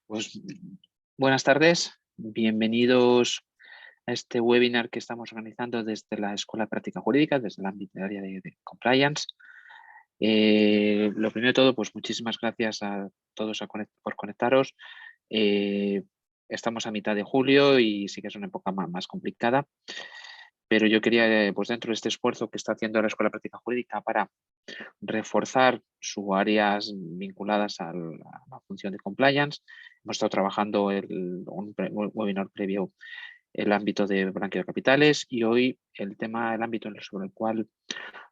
Pues buenas tardes, bienvenidos a este webinar que estamos organizando desde la Escuela de Práctica Jurídica, desde el ámbito del área de compliance. Lo primero de todo, pues muchísimas gracias a todos por conectaros. Estamos a mitad de julio y sí que es una época más complicada, pero yo quería, pues dentro de este esfuerzo que está haciendo la Escuela de Práctica Jurídica para reforzar sus áreas vinculadas a la función de compliance. Hemos estado trabajando un webinar previo el ámbito de blanqueo de capitales y hoy el ámbito sobre el cual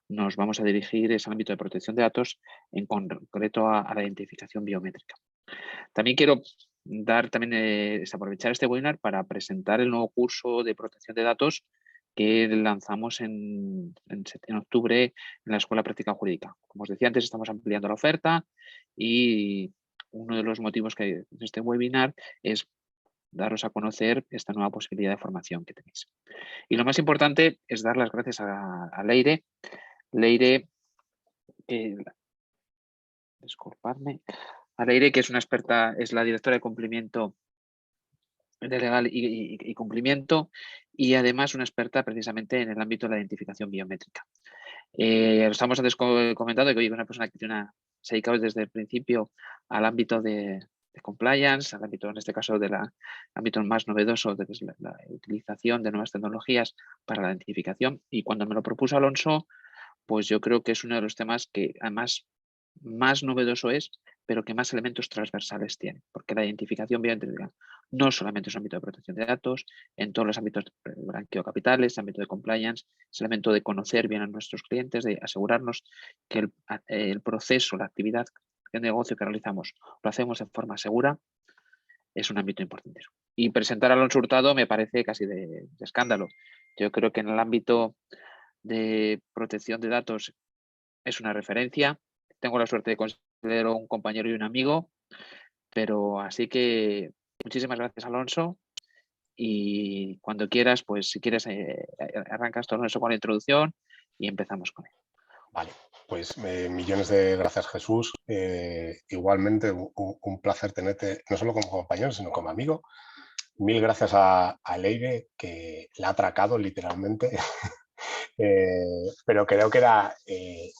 nos vamos a dirigir es el ámbito de protección de datos, en concreto a la identificación biométrica. También quiero aprovechar este webinar para presentar el nuevo curso de protección de datos que lanzamos en octubre en la Escuela de Práctica Jurídica. Como os decía antes, estamos ampliando la oferta y uno de los motivos que hay de este webinar es daros a conocer esta nueva posibilidad de formación que tenéis. Y lo más importante es dar las gracias a Leire. Leire, disculpadme, a Leire, que es una experta, es la directora de cumplimiento de legal y cumplimiento y además una experta precisamente en el ámbito de la identificación biométrica. Estamos antes comentando que hoy una persona que se ha dedicado desde el principio al ámbito de compliance, al ámbito en este caso del ámbito más novedoso de la utilización de nuevas tecnologías para la identificación, y cuando me lo propuso Alonso, pues yo creo que es uno de los temas que además más novedoso es, pero que más elementos transversales tiene, porque la identificación biométrica no solamente es un ámbito de protección de datos, en todos los ámbitos de blanqueo de capitales, ámbito de compliance, es el elemento de conocer bien a nuestros clientes, de asegurarnos que el proceso, la actividad de negocio que realizamos lo hacemos de forma segura, es un ámbito importante. Y presentar a Alonso Hurtado me parece casi de escándalo. Yo creo que en el ámbito de protección de datos es una referencia. Tengo la suerte de considerarlo un compañero y un amigo, pero así que muchísimas gracias, Alonso. Y cuando quieras, pues si quieres, arrancas todo eso con la introducción y empezamos con él. Vale, pues millones de gracias, Jesús. Igualmente, un placer tenerte no solo como compañero, sino como amigo. Mil gracias a Leire, que la ha atracado literalmente. Pero creo que era,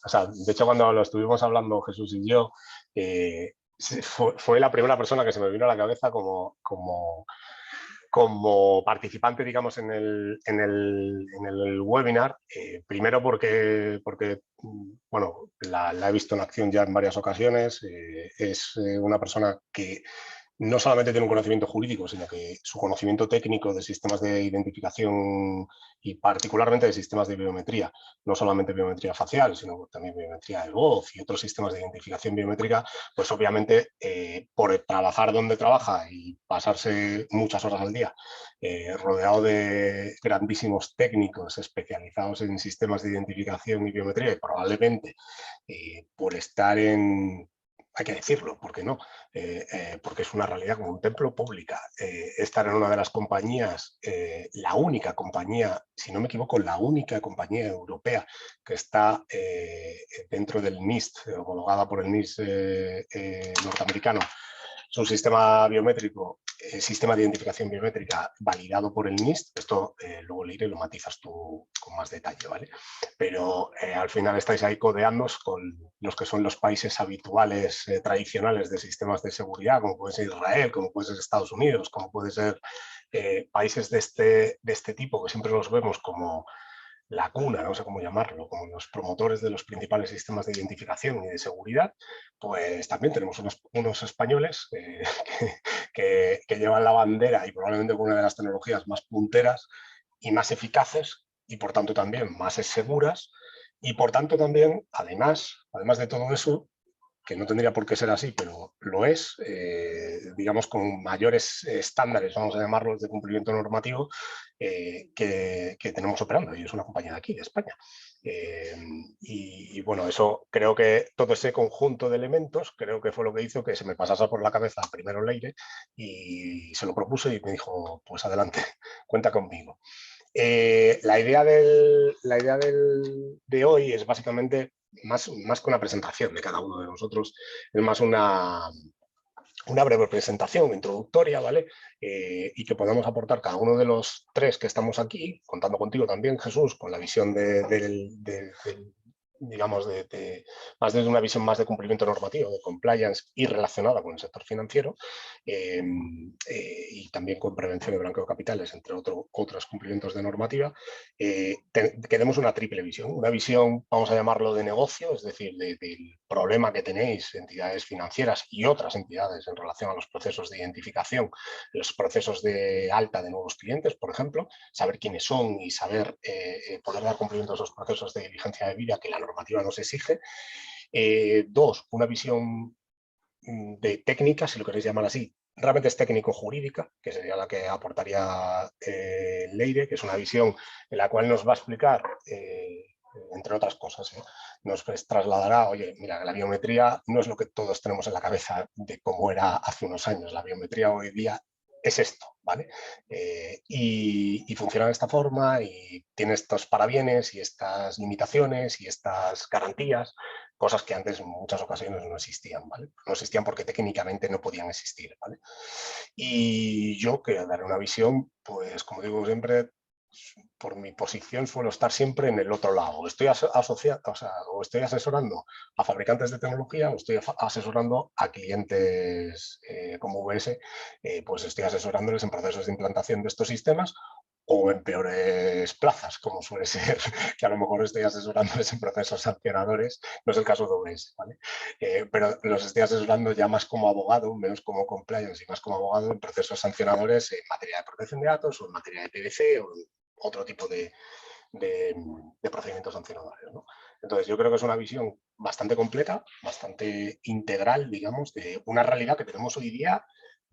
o sea, de hecho cuando lo estuvimos hablando Jesús y yo, fue la primera persona que se me vino a la cabeza como participante, digamos, en el webinar. Primero porque bueno, la he visto en acción ya en varias ocasiones. Es una persona que no solamente tiene un conocimiento jurídico, sino que su conocimiento técnico de sistemas de identificación y particularmente de sistemas de biometría, no solamente biometría facial, sino también biometría de voz y otros sistemas de identificación biométrica, pues obviamente por trabajar donde trabaja y pasarse muchas horas al día rodeado de grandísimos técnicos especializados en sistemas de identificación y biometría, y probablemente por estar hay que decirlo, ¿por qué no? Porque es una realidad como un templo pública. Estar en una de las compañías, la única compañía, si no me equivoco, la única compañía europea que está dentro del NIST, homologada por el NIST norteamericano. Es un sistema biométrico, sistema de identificación biométrica validado por el NIST. Esto luego Leire lo matizas tú con más detalle, ¿vale? Pero al final estáis ahí codeándoos con los que son los países habituales, tradicionales de sistemas de seguridad, como puede ser Israel, como puede ser Estados Unidos, como puede ser países de este tipo, que siempre los vemos como la cuna, no sé cómo llamarlo, como los promotores de los principales sistemas de identificación y de seguridad. Pues también tenemos unos españoles que llevan la bandera y probablemente una de las tecnologías más punteras y más eficaces y por tanto también más seguras y por tanto también, además de todo eso, que no tendría por qué ser así, pero lo es, digamos, con mayores estándares, vamos a llamarlos, de cumplimiento normativo que tenemos operando, y es una compañía de aquí, de España. Y bueno, eso creo que todo ese conjunto de elementos creo que fue lo que hizo que se me pasase por la cabeza primero Leire y se lo propuse y me dijo, pues adelante, cuenta conmigo. La idea de hoy es básicamente más que una presentación de cada uno de nosotros, es más una una breve presentación introductoria, ¿vale? Y que podamos aportar cada uno de los tres que estamos aquí, contando contigo también, Jesús, con la visión digamos, más desde una visión más de cumplimiento normativo, de compliance y relacionada con el sector financiero, y también con prevención de blanqueo de capitales, entre otros cumplimientos de normativa, queremos una triple visión. Una visión, vamos a llamarlo de negocio, es decir, del problema que tenéis entidades financieras y otras entidades en relación a los procesos de identificación, los procesos de alta de nuevos clientes, por ejemplo, saber quiénes son y saber poder dar cumplimiento a esos procesos de diligencia de vida que la normativa nos exige. Dos, una visión de técnica, si lo queréis llamar así, realmente es técnico-jurídica, que sería la que aportaría Leire, que es una visión en la cual nos va a explicar, entre otras cosas, nos trasladará, oye, mira, la biometría no es lo que todos tenemos en la cabeza de cómo era hace unos años. La biometría hoy día es esto, ¿vale? Y funciona de esta forma y tiene estos parabienes y estas limitaciones y estas garantías, cosas que antes en muchas ocasiones no existían, ¿vale? No existían porque técnicamente no podían existir, ¿vale? Y yo que daré una visión, pues como digo siempre, por mi posición suelo estar siempre en el otro lado. Estoy asociado, o estoy asesorando a fabricantes de tecnología o estoy asesorando a clientes como VS, pues estoy asesorándoles en procesos de implantación de estos sistemas o en peores plazas, como suele ser, que a lo mejor estoy asesorándoles en procesos sancionadores, no es el caso de OBS, ¿vale? Pero los estoy asesorando ya más como abogado, menos como compliance y más como abogado en procesos sancionadores en materia de protección de datos o en materia de PVC o en otro tipo de procedimientos sancionadores, ¿no? Entonces yo creo que es una visión bastante completa, bastante integral, digamos, de una realidad que tenemos hoy día,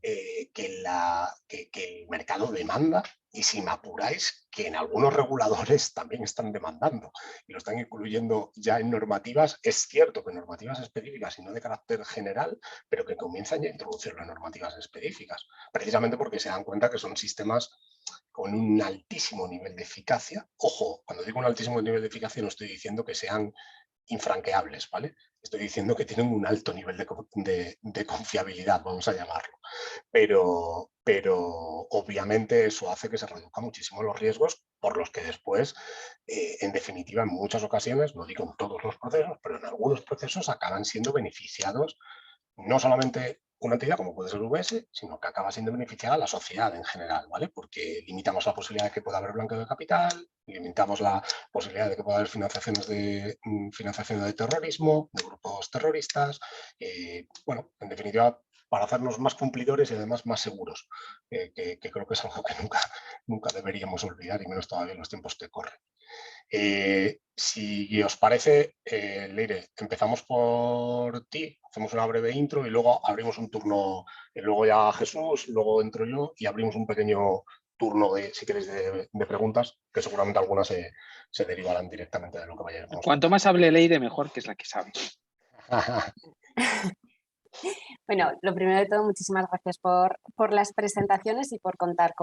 que el mercado demanda y, si me apuráis, que en algunos reguladores también están demandando y lo están incluyendo ya en normativas. Es cierto que normativas específicas y no de carácter general, pero que comienzan ya a introducirlo en normativas específicas, precisamente porque se dan cuenta que son sistemas con un altísimo nivel de eficacia. Ojo, cuando digo un altísimo nivel de eficacia no estoy diciendo que sean infranqueables, ¿vale? Estoy diciendo que tienen un alto nivel de confiabilidad, vamos a llamarlo. Pero obviamente eso hace que se reduzcan muchísimo los riesgos por los que después, en definitiva, en muchas ocasiones, no digo en todos los procesos, pero en algunos procesos acaban siendo beneficiados no solamente una entidad como puede ser VS, sino que acaba siendo beneficiada a la sociedad en general, ¿vale? Porque limitamos la posibilidad de que pueda haber blanqueo de capital, limitamos la posibilidad de que pueda haber financiación de terrorismo, de grupos terroristas, bueno, en definitiva, para hacernos más cumplidores y además más seguros, que creo que es algo que nunca deberíamos olvidar, y menos todavía en los tiempos que corren. Si os parece, Leire, empezamos por ti, hacemos una breve intro y luego abrimos un turno, luego ya Jesús, luego entro yo y abrimos un pequeño turno, si queréis, de preguntas, que seguramente algunas se derivarán directamente de lo que vayamos. Cuanto más hable Leire, mejor, que es la que sabe. Bueno, lo primero de todo, muchísimas gracias por las presentaciones y por contar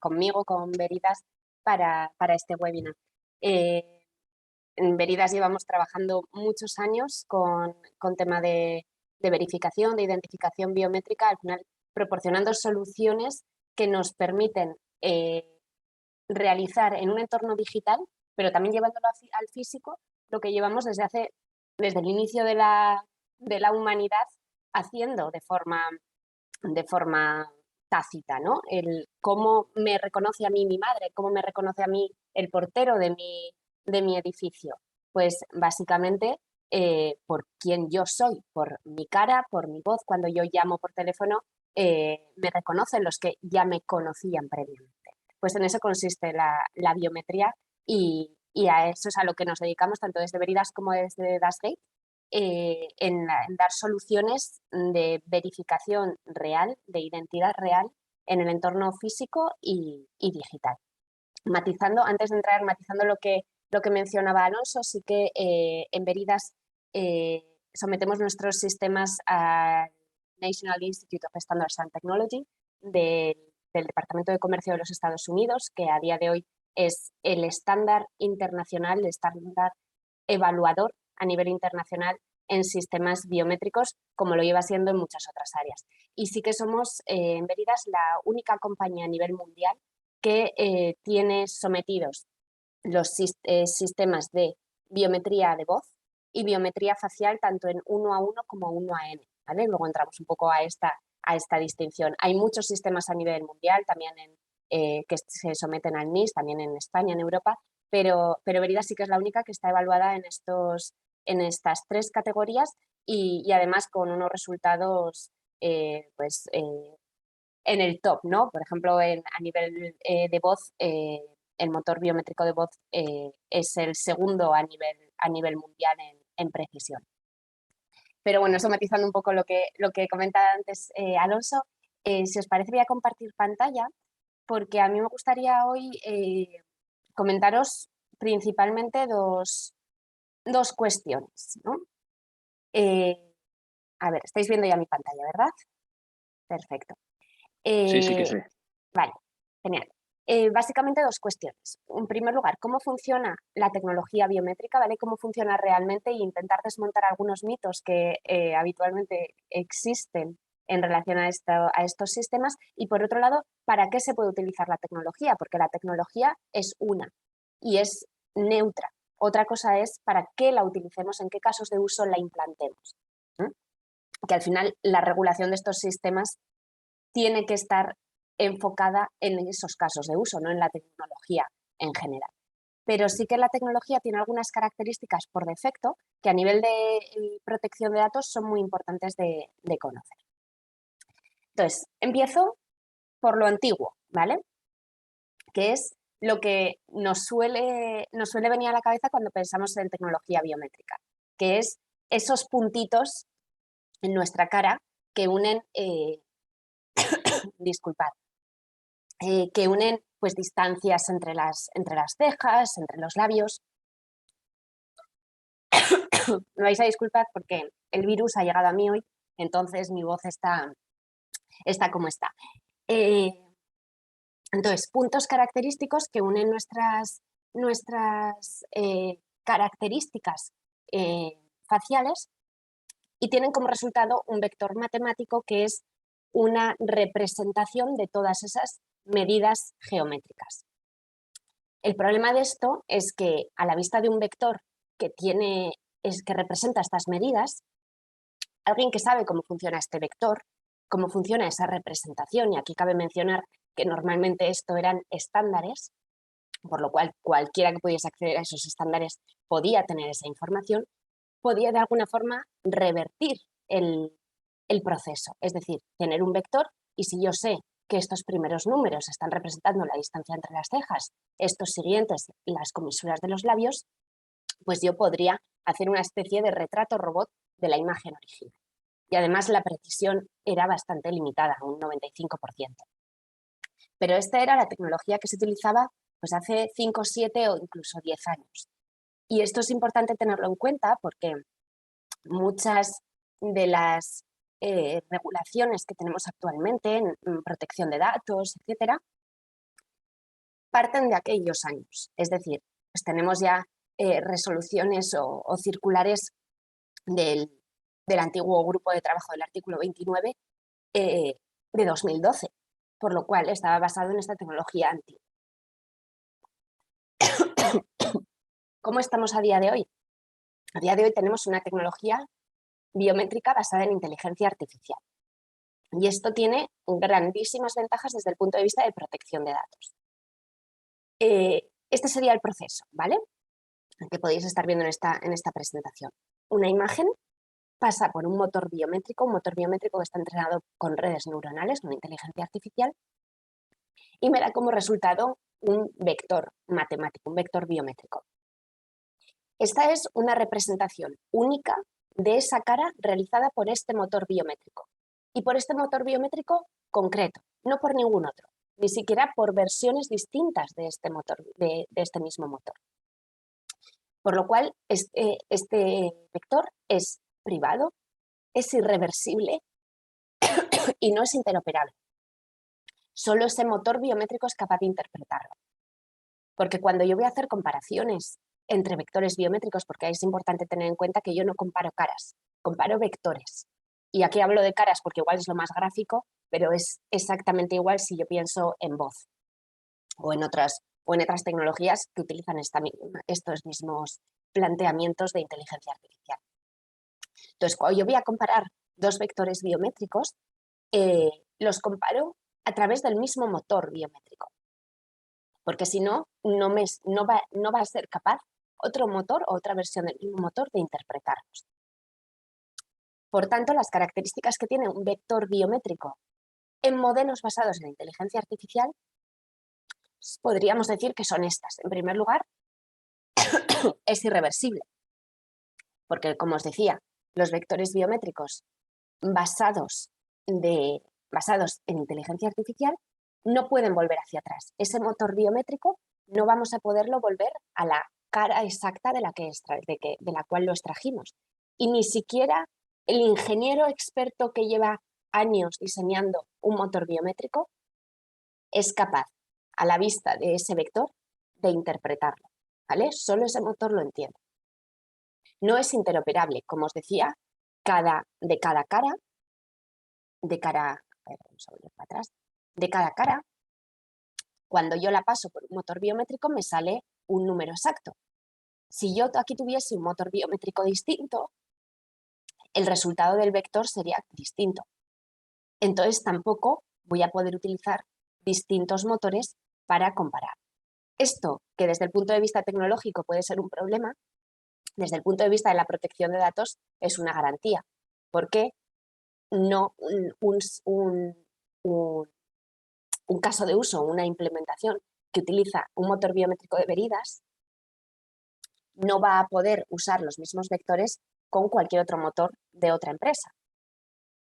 conmigo, con Veridas, para este webinar. En Veridas llevamos trabajando muchos años con tema de verificación, de identificación biométrica, al final proporcionando soluciones que nos permiten realizar en un entorno digital, pero también llevándolo al físico, lo que llevamos desde el inicio de la humanidad haciendo de forma tácita, ¿no? El cómo me reconoce a mí mi madre, cómo me reconoce a mí el portero de mi edificio. Pues básicamente por quién yo soy, por mi cara, por mi voz. Cuando yo llamo por teléfono, me reconocen los que ya me conocían previamente. Pues en eso consiste la biometría y a eso es a lo que nos dedicamos tanto desde Veridas como desde Dashgate, en dar soluciones de verificación real, de identidad real en el entorno físico y digital. Antes de entrar, matizando lo que mencionaba Alonso, sí que en Veridas sometemos nuestros sistemas al National Institute of Standards and Technology del Departamento de Comercio de los Estados Unidos, que a día de hoy es el estándar internacional, el estándar evaluador a nivel internacional en sistemas biométricos como lo lleva siendo en muchas otras áreas. Y sí que somos en Veridas la única compañía a nivel mundial que tiene sometidos los sistemas de biometría de voz y biometría facial tanto en 1 a 1 como 1 a n, ¿vale? Luego entramos un poco a esta distinción. Hay muchos sistemas a nivel mundial también que se someten al NIS, también en España, en Europa, pero Veridas sí que es la única que está evaluada en estas 3 categorías y además con unos resultados en el top, ¿no? Por ejemplo, a nivel de voz, el motor biométrico de voz es el segundo a nivel mundial en precisión. Pero bueno, eso matizando un poco lo que comentaba antes Alonso, si os parece voy a compartir pantalla porque a mí me gustaría hoy comentaros principalmente dos cuestiones, ¿no? A ver, estáis viendo ya mi pantalla, ¿verdad? Perfecto. Sí que sé. Vale, genial. Básicamente 2 cuestiones. En primer lugar, cómo funciona la tecnología biométrica, ¿vale? Cómo funciona realmente e intentar desmontar algunos mitos que habitualmente existen en relación a estos sistemas. Y por otro lado, ¿para qué se puede utilizar la tecnología? Porque la tecnología es una y es neutra. Otra cosa es para qué la utilicemos, en qué casos de uso la implantemos. Que al final la regulación de estos sistemas tiene que estar enfocada en esos casos de uso, no en la tecnología en general. Pero sí que la tecnología tiene algunas características por defecto que a nivel de protección de datos son muy importantes de conocer. Entonces, empiezo por lo antiguo, ¿vale? Que es lo que nos suele venir a la cabeza cuando pensamos en tecnología biométrica, que es esos puntitos en nuestra cara que unen disculpad, que unen pues, distancias entre las cejas, entre los labios. Me vais a disculpar porque el virus ha llegado a mí hoy, entonces mi voz está como está. Entonces, puntos característicos que unen nuestras características faciales y tienen como resultado un vector matemático que es una representación de todas esas medidas geométricas. El problema de esto es que a la vista de un vector que representa estas medidas, alguien que sabe cómo funciona este vector, cómo funciona esa representación, y aquí cabe mencionar que normalmente esto eran estándares, por lo cual cualquiera que pudiese acceder a esos estándares podía tener esa información, podía de alguna forma revertir el proceso, es decir, tener un vector y si yo sé que estos primeros números están representando la distancia entre las cejas, estos siguientes las comisuras de los labios, pues yo podría hacer una especie de retrato robot de la imagen original. Y además la precisión era bastante limitada, un 95%. Pero esta era la tecnología que se utilizaba pues hace 5, 7 o incluso 10 años. Y esto es importante tenerlo en cuenta porque muchas de las regulaciones que tenemos actualmente en protección de datos, etcétera, parten de aquellos años. Es decir, pues tenemos ya resoluciones o circulares del antiguo grupo de trabajo del artículo 29 de 2012, por lo cual estaba basado en esta tecnología antigua. ¿Cómo estamos a día de hoy? A día de hoy tenemos una tecnología biométrica basada en inteligencia artificial. Y esto tiene grandísimas ventajas desde el punto de vista de protección de datos. Este sería el proceso, ¿vale? Que podéis estar viendo en esta presentación. Una imagen pasa por un motor biométrico que está entrenado con redes neuronales, con inteligencia artificial, y me da como resultado un vector matemático, un vector biométrico. Esta es una representación única de esa cara realizada por este motor biométrico. Y por este motor biométrico concreto, no por ningún otro, ni siquiera por versiones distintas de este motor, de este mismo motor. Por lo cual, este vector es privado, es irreversible y no es interoperable. Solo ese motor biométrico es capaz de interpretarlo. Porque cuando yo voy a hacer comparaciones entre vectores biométricos, porque ahí es importante tener en cuenta que yo no comparo caras, comparo vectores. Y aquí hablo de caras porque igual es lo más gráfico, pero es exactamente igual si yo pienso en voz o en otras tecnologías que utilizan estos mismos planteamientos de inteligencia artificial. Entonces, cuando yo voy a comparar dos vectores biométricos, los comparo a través del mismo motor biométrico, porque si no, no va a ser capaz otro motor o otra versión del mismo motor de interpretarlos. Por tanto, las características que tiene un vector biométrico en modelos basados en inteligencia artificial, podríamos decir que son estas. En primer lugar, es irreversible, porque, como os decía, los vectores biométricos basados en inteligencia artificial no pueden volver hacia atrás. Ese motor biométrico no vamos a poderlo volver a la cara exacta de la cual lo extrajimos. Y ni siquiera el ingeniero experto que lleva años diseñando un motor biométrico es capaz, a la vista de ese vector, de interpretarlo, ¿vale? Solo ese motor lo entiende. No es interoperable, como os decía, de cada cara, cuando yo la paso por un motor biométrico me sale un número exacto. Si yo aquí tuviese un motor biométrico distinto, el resultado del vector sería distinto. Entonces tampoco voy a poder utilizar distintos motores para comparar. Esto, que desde el punto de vista tecnológico puede ser un problema, desde el punto de vista de la protección de datos es una garantía, porque no un caso de uso, una implementación que utiliza un motor biométrico de Veridas no va a poder usar los mismos vectores con cualquier otro motor de otra empresa.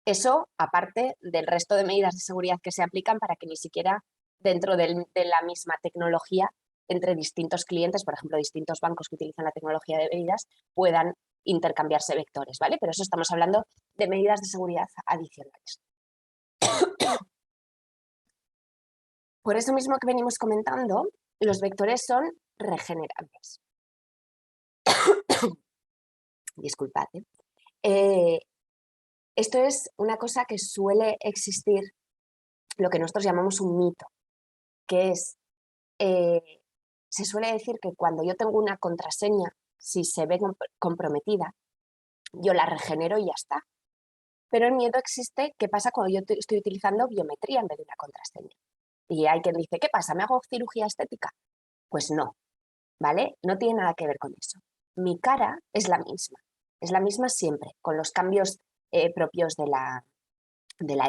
Eso, aparte del resto de medidas de seguridad que se aplican para que ni siquiera dentro de la misma tecnología, entre distintos clientes, por ejemplo, distintos bancos que utilizan la tecnología de Veridas, puedan intercambiarse vectores, ¿vale? Pero eso estamos hablando de medidas de seguridad adicionales. Por eso mismo que venimos comentando, los vectores son regenerables. Disculpad. Esto es una cosa que suele existir, lo que nosotros llamamos un mito, que es, se suele decir que cuando yo tengo una contraseña, si se ve comprometida, yo la regenero y ya está. Pero el miedo existe, ¿qué pasa cuando yo estoy utilizando biometría en vez de una contraseña? Y hay quien dice, ¿qué pasa? ¿Me hago cirugía estética? Pues no, ¿vale? No tiene nada que ver con eso. Mi cara es la misma siempre, con los cambios propios de la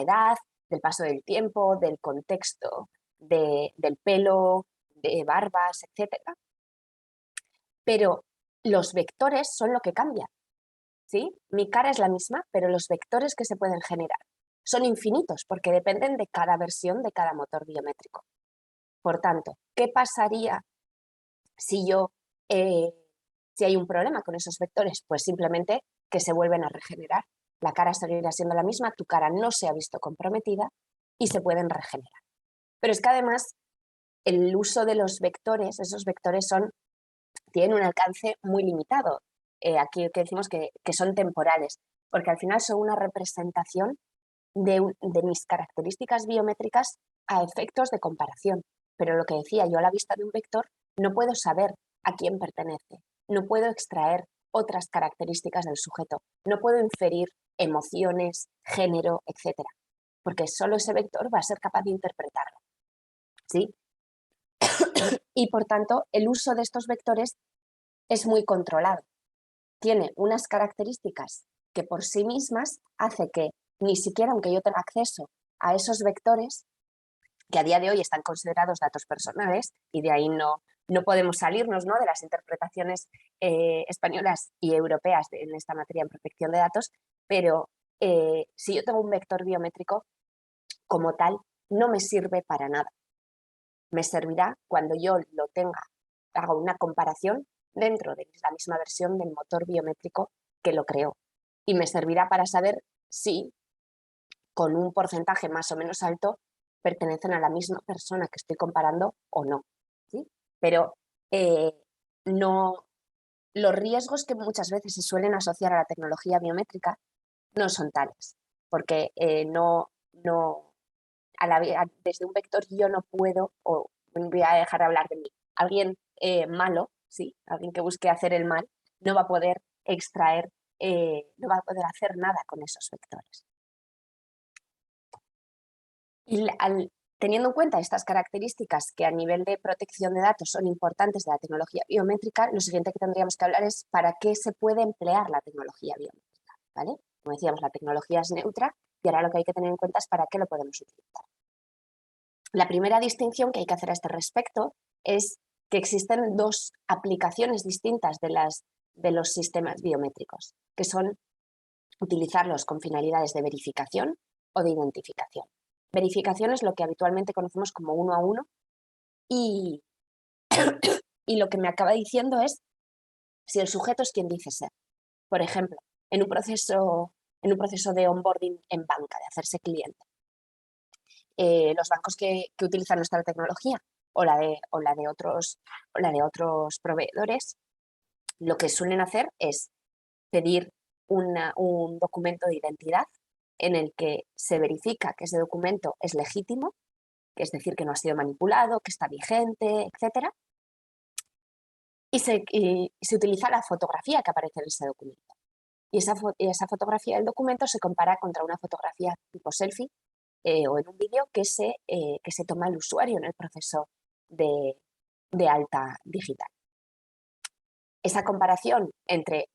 edad, del paso del tiempo, del contexto, del pelo, de barbas, etc. Pero los vectores son lo que cambian, ¿sí? Mi cara es la misma, pero los vectores que se pueden generar son infinitos porque dependen de cada versión de cada motor biométrico. Por tanto, ¿qué pasaría si hay un problema con esos vectores? Pues simplemente que se vuelven a regenerar. La cara seguirá siendo la misma, tu cara no se ha visto comprometida y se pueden regenerar. Pero es que además el uso de los vectores, esos vectores tienen un alcance muy limitado. Aquí que decimos que son temporales, porque al final son una representación de mis características biométricas a efectos de comparación. Pero lo que decía, yo a la vista de un vector no puedo saber a quién pertenece, no puedo extraer otras características del sujeto, no puedo inferir emociones, género, etc. Porque solo ese vector va a ser capaz de interpretarlo, ¿sí? Y por tanto, el uso de estos vectores es muy controlado. Tiene unas características que por sí mismas hace que ni siquiera aunque yo tenga acceso a esos vectores, que a día de hoy están considerados datos personales y de ahí no podemos salirnos, ¿no?, de las interpretaciones españolas y europeas en esta materia en protección de datos, pero si yo tengo un vector biométrico como tal, no me sirve para nada. Me servirá cuando yo lo tenga, haga una comparación dentro de la misma versión del motor biométrico que lo creó. Y me servirá para saber si, con un porcentaje más o menos alto, pertenecen a la misma persona que estoy comparando o no, ¿sí? Pero no los riesgos que muchas veces se suelen asociar a la tecnología biométrica no son tales, porque desde un vector yo no puedo, o voy a dejar de hablar de mí, alguien malo, sí, alguien que busque hacer el mal, no va a poder extraer, no va a poder hacer nada con esos vectores. Y teniendo en cuenta estas características que a nivel de protección de datos son importantes de la tecnología biométrica, lo siguiente que tendríamos que hablar es para qué se puede emplear la tecnología biométrica, ¿vale? Como decíamos, la tecnología es neutra y ahora lo que hay que tener en cuenta es para qué lo podemos utilizar. La primera distinción que hay que hacer a este respecto es que existen dos aplicaciones distintas de los sistemas biométricos, que son utilizarlos con finalidades de verificación o de identificación. Verificación es lo que habitualmente conocemos como uno a uno y, y lo que me acaba diciendo es si el sujeto es quien dice ser. Por ejemplo, en un proceso de onboarding en banca, de hacerse cliente. Los bancos que utilizan nuestra tecnología o la de otros proveedores, lo que suelen hacer es pedir un documento de identidad en el que se verifica que ese documento es legítimo, que es decir, que no ha sido manipulado, que está vigente, etc. Y se utiliza la fotografía que aparece en ese documento. Y esa fotografía del documento se compara contra una fotografía tipo selfie o en un vídeo que se toma el usuario en el proceso de alta digital. Esa comparación entre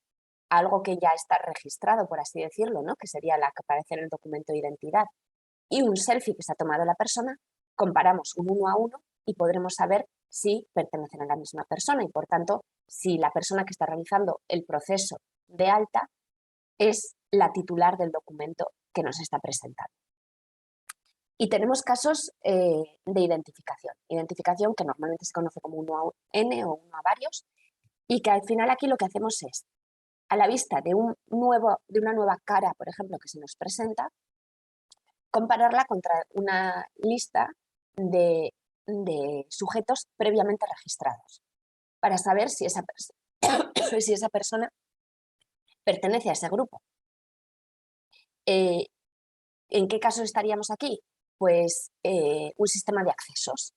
algo que ya está registrado, por así decirlo, ¿no? Que sería la que aparece en el documento de identidad, y un selfie que se ha tomado la persona, comparamos un uno a uno y podremos saber si pertenecen a la misma persona y, por tanto, si la persona que está realizando el proceso de alta es la titular del documento que nos está presentando. Y tenemos casos de identificación que normalmente se conoce como 1 a n o 1 a varios, y que al final aquí lo que hacemos es, a la vista de una nueva cara, por ejemplo, que se nos presenta, compararla contra una lista de sujetos previamente registrados, para saber si esa persona pertenece a ese grupo. ¿En qué caso estaríamos aquí? Pues un sistema de accesos.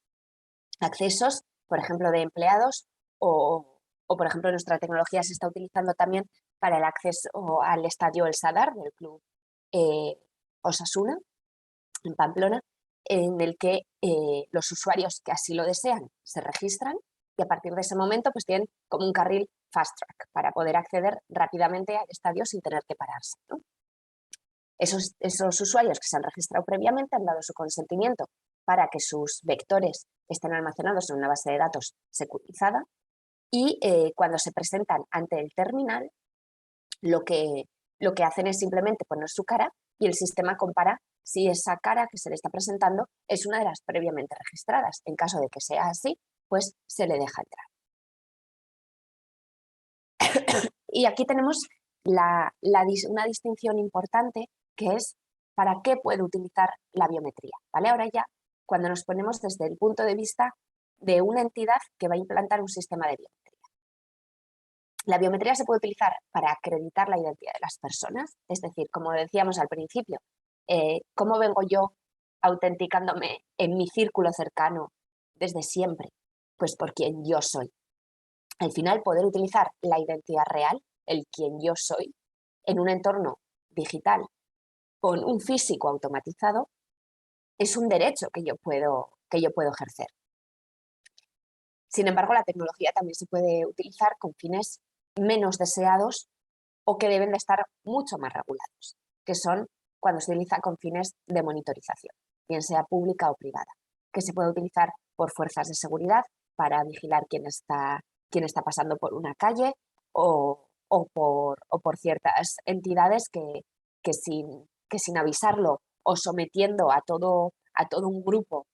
Accesos, por ejemplo, de empleados o, por ejemplo, nuestra tecnología se está utilizando también para el acceso al estadio El Sadar del club Osasuna, en Pamplona, en el que los usuarios que así lo desean se registran y a partir de ese momento pues tienen como un carril fast track para poder acceder rápidamente al estadio sin tener que pararse, ¿no? Esos usuarios que se han registrado previamente han dado su consentimiento para que sus vectores estén almacenados en una base de datos securizada y cuando se presentan ante el terminal lo que hacen es simplemente poner su cara y el sistema compara si esa cara que se le está presentando es una de las previamente registradas. En caso de que sea así, pues se le deja entrar. Y aquí tenemos una distinción importante, que es para qué puede utilizar la biometría, ¿vale? Ahora ya, cuando nos ponemos desde el punto de vista de una entidad que va a implantar un sistema de biometría. La biometría se puede utilizar para acreditar la identidad de las personas, es decir, como decíamos al principio, ¿cómo vengo yo autenticándome en mi círculo cercano desde siempre? Pues por quien yo soy. Al final, poder utilizar la identidad real, el quien yo soy, en un entorno digital con un físico automatizado, es un derecho que yo puedo ejercer. Sin embargo, la tecnología también se puede utilizar con fines menos deseados o que deben de estar mucho más regulados, que son cuando se utiliza con fines de monitorización, bien sea pública o privada, que se puede utilizar por fuerzas de seguridad para vigilar quién está pasando por una calle o por ciertas entidades que sin avisarlo o sometiendo a todo un grupo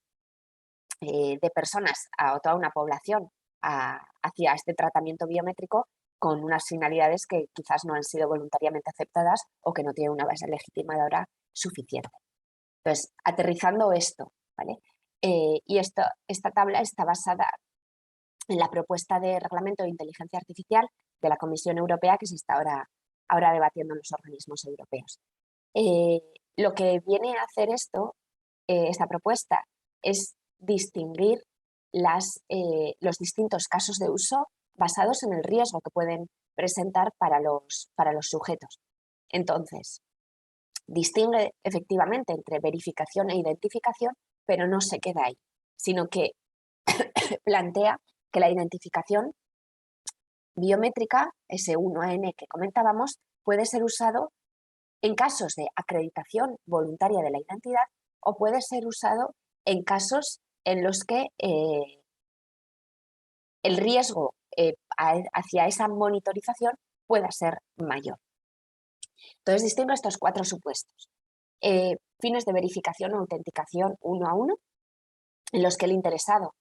de personas, a toda una población hacia este tratamiento biométrico con unas finalidades que quizás no han sido voluntariamente aceptadas o que no tienen una base legitimadora suficiente. Entonces, aterrizando esto, ¿vale? Y esta tabla está basada en la propuesta de reglamento de inteligencia artificial de la Comisión Europea que se está ahora debatiendo en los organismos europeos. Lo que viene a hacer esta propuesta, es distinguir los distintos casos de uso basados en el riesgo que pueden presentar para los sujetos. Entonces, distingue efectivamente entre verificación e identificación, pero no se queda ahí, sino que plantea que la identificación biométrica, ese 1AN que comentábamos, puede ser usado en casos de acreditación voluntaria de la identidad o puede ser usado en casos en los que el riesgo hacia esa monitorización pueda ser mayor. Entonces, distingo estos 4 supuestos. Fines de verificación o autenticación 1 a 1, en los que el interesado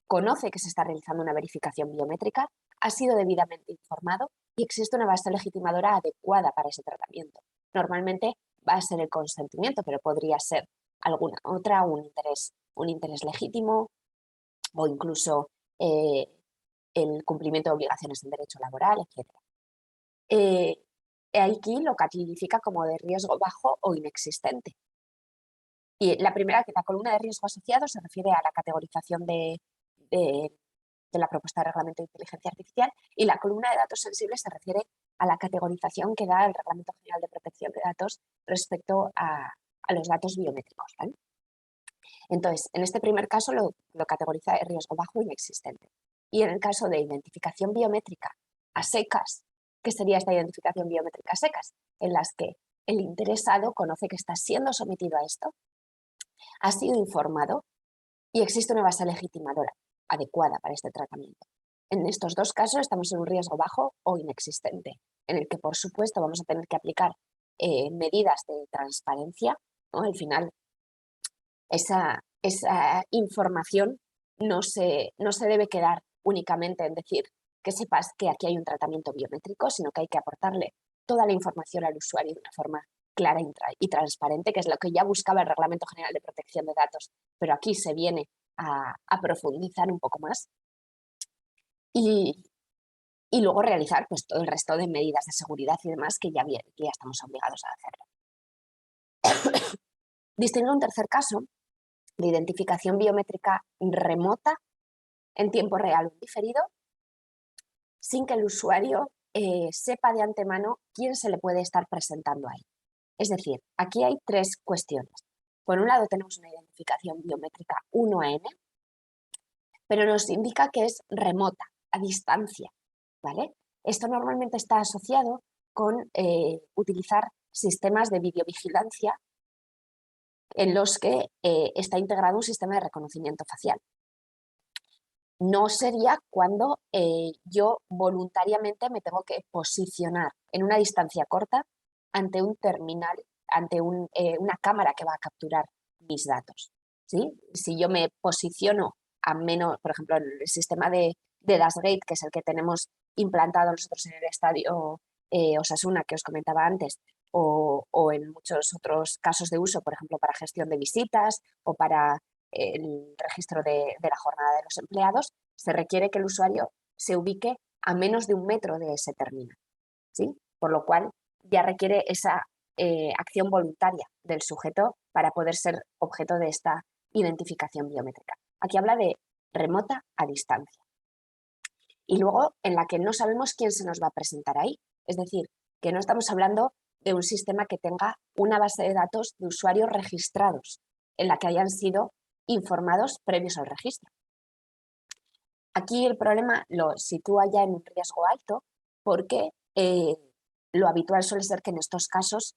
conoce que se está realizando una verificación biométrica, ha sido debidamente informado y existe una base legitimadora adecuada para ese tratamiento. Normalmente va a ser el consentimiento, pero podría ser alguna otra, un interés legítimo o incluso el cumplimiento de obligaciones en derecho laboral, etc. Aquí lo califica como de riesgo bajo o inexistente. Y la columna de riesgo asociado se refiere a la categorización de la propuesta de reglamento de inteligencia artificial, y la columna de datos sensibles se refiere a la categorización que da el Reglamento General de Protección de Datos respecto a los datos biométricos, ¿vale? Entonces, en este primer caso lo categoriza de riesgo bajo o inexistente. Y en el caso de identificación biométrica a secas, ¿qué sería esta identificación biométrica a secas? En las que el interesado conoce que está siendo sometido a esto, ha sido informado y existe una base legitimadora adecuada para este tratamiento. En estos 2 casos estamos en un riesgo bajo o inexistente, en el que, por supuesto, vamos a tener que aplicar medidas de transparencia, ¿no? Al final, esa información no se debe quedar únicamente en decir que sepas que aquí hay un tratamiento biométrico, sino que hay que aportarle toda la información al usuario de una forma clara y transparente, que es lo que ya buscaba el Reglamento General de Protección de Datos, pero aquí se viene a profundizar un poco más y luego realizar pues, todo el resto de medidas de seguridad y demás que ya estamos obligados a hacerlo. Distingue un tercer caso de identificación biométrica remota en tiempo real o diferido, sin que el usuario sepa de antemano quién se le puede estar presentando ahí. Es decir, aquí hay 3 cuestiones. Por un lado tenemos una identificación biométrica 1N, pero nos indica que es remota, a distancia, ¿vale? Esto normalmente está asociado con utilizar sistemas de videovigilancia en los que está integrado un sistema de reconocimiento facial. No sería cuando yo voluntariamente me tengo que posicionar en una distancia corta ante un terminal, ante una cámara que va a capturar mis datos, ¿sí? Si yo me posiciono a menos, por ejemplo, en el sistema de Dashgate, que es el que tenemos implantado nosotros en el estadio Osasuna, que os comentaba antes, o en muchos otros casos de uso, por ejemplo, para gestión de visitas o para el registro de la jornada de los empleados, se requiere que el usuario se ubique a menos de 1 metro de ese terminal, ¿sí? Por lo cual ya requiere esa acción voluntaria del sujeto para poder ser objeto de esta identificación biométrica. Aquí habla de remota a distancia. Y luego en la que no sabemos quién se nos va a presentar ahí. Es decir, que no estamos hablando de un sistema que tenga una base de datos de usuarios registrados en la que hayan sido informados previos al registro. Aquí el problema lo sitúa ya en un riesgo alto porque lo habitual suele ser que en estos casos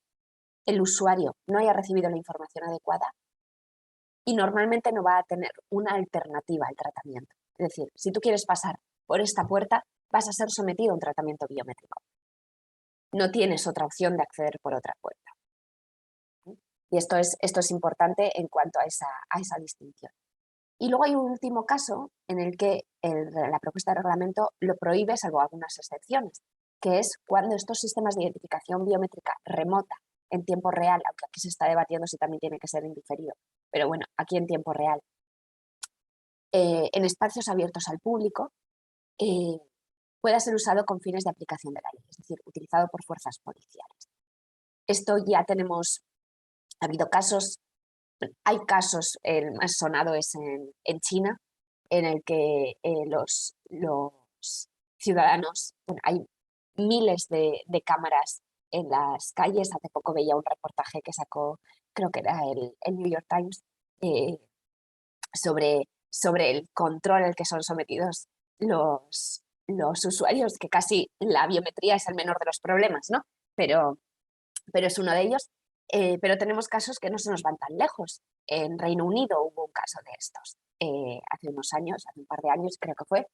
el usuario no haya recibido la información adecuada y normalmente no va a tener una alternativa al tratamiento. Es decir, si tú quieres pasar por esta puerta, vas a ser sometido a un tratamiento biométrico. No tienes otra opción de acceder por otra puerta. Y esto es importante en cuanto a esa distinción. Y luego hay un último caso en el que la propuesta de reglamento lo prohíbe, salvo algunas excepciones, que es cuando estos sistemas de identificación biométrica remota en tiempo real, aunque aquí se está debatiendo si también tiene que ser en diferido, pero bueno, aquí en tiempo real, en espacios abiertos al público, pueda ser usado con fines de aplicación de la ley, es decir, utilizado por fuerzas policiales. Esto ya ha habido casos, hay casos, el más sonado es en China, en el que los ciudadanos, bueno, hay miles de cámaras en las calles. Hace poco veía un reportaje que sacó, creo que era el New York Times, sobre el control al que son sometidos los usuarios, que casi la biometría es el menor de los problemas, ¿no? Pero es uno de ellos. Pero tenemos casos que no se nos van tan lejos. En Reino Unido hubo un caso de estos hace unos años, hace un par de años creo que fue,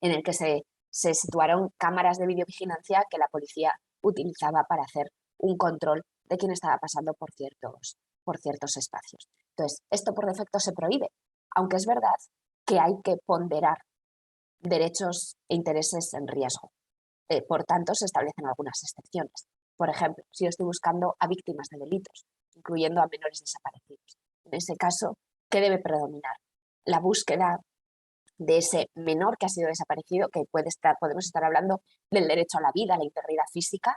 en el que se situaron cámaras de videovigilancia que la policía utilizaba para hacer un control de quién estaba pasando por ciertos espacios. Entonces, esto por defecto se prohíbe, aunque es verdad que hay que ponderar derechos e intereses en riesgo. Por tanto, se establecen algunas excepciones. Por ejemplo, si yo estoy buscando a víctimas de delitos, incluyendo a menores desaparecidos. En ese caso, ¿qué debe predominar? La búsqueda de ese menor que ha sido desaparecido, que podemos estar hablando del derecho a la vida, a la integridad física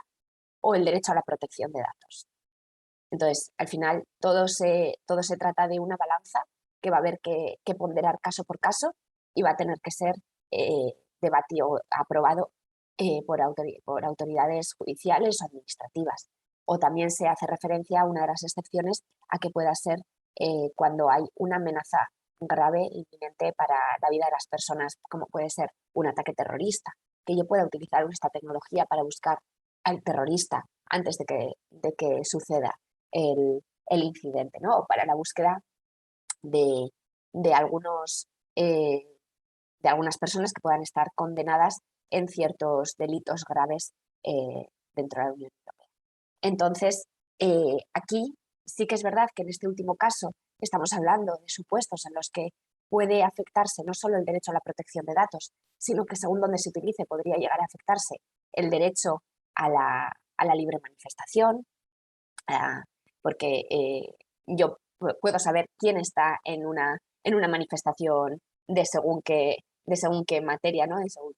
o el derecho a la protección de datos. Entonces, al final, todo se trata de una balanza que va a haber que ponderar caso por caso y va a tener que ser debatido, aprobado por autoridades judiciales o administrativas. O también se hace referencia a una de las excepciones a que pueda ser cuando hay una amenaza grave e inminente para la vida de las personas, como puede ser un ataque terrorista, que yo pueda utilizar esta tecnología para buscar al terrorista antes de que suceda el incidente, ¿no? O para la búsqueda de algunas personas que puedan estar condenadas en ciertos delitos graves dentro de la Unión Europea. Entonces, aquí sí que es verdad que en este último caso estamos hablando de supuestos en los que puede afectarse no solo el derecho a la protección de datos, sino que según donde se utilice podría llegar a afectarse el derecho a la libre manifestación, porque yo puedo saber quién está en una manifestación de según qué materia, ¿no? De según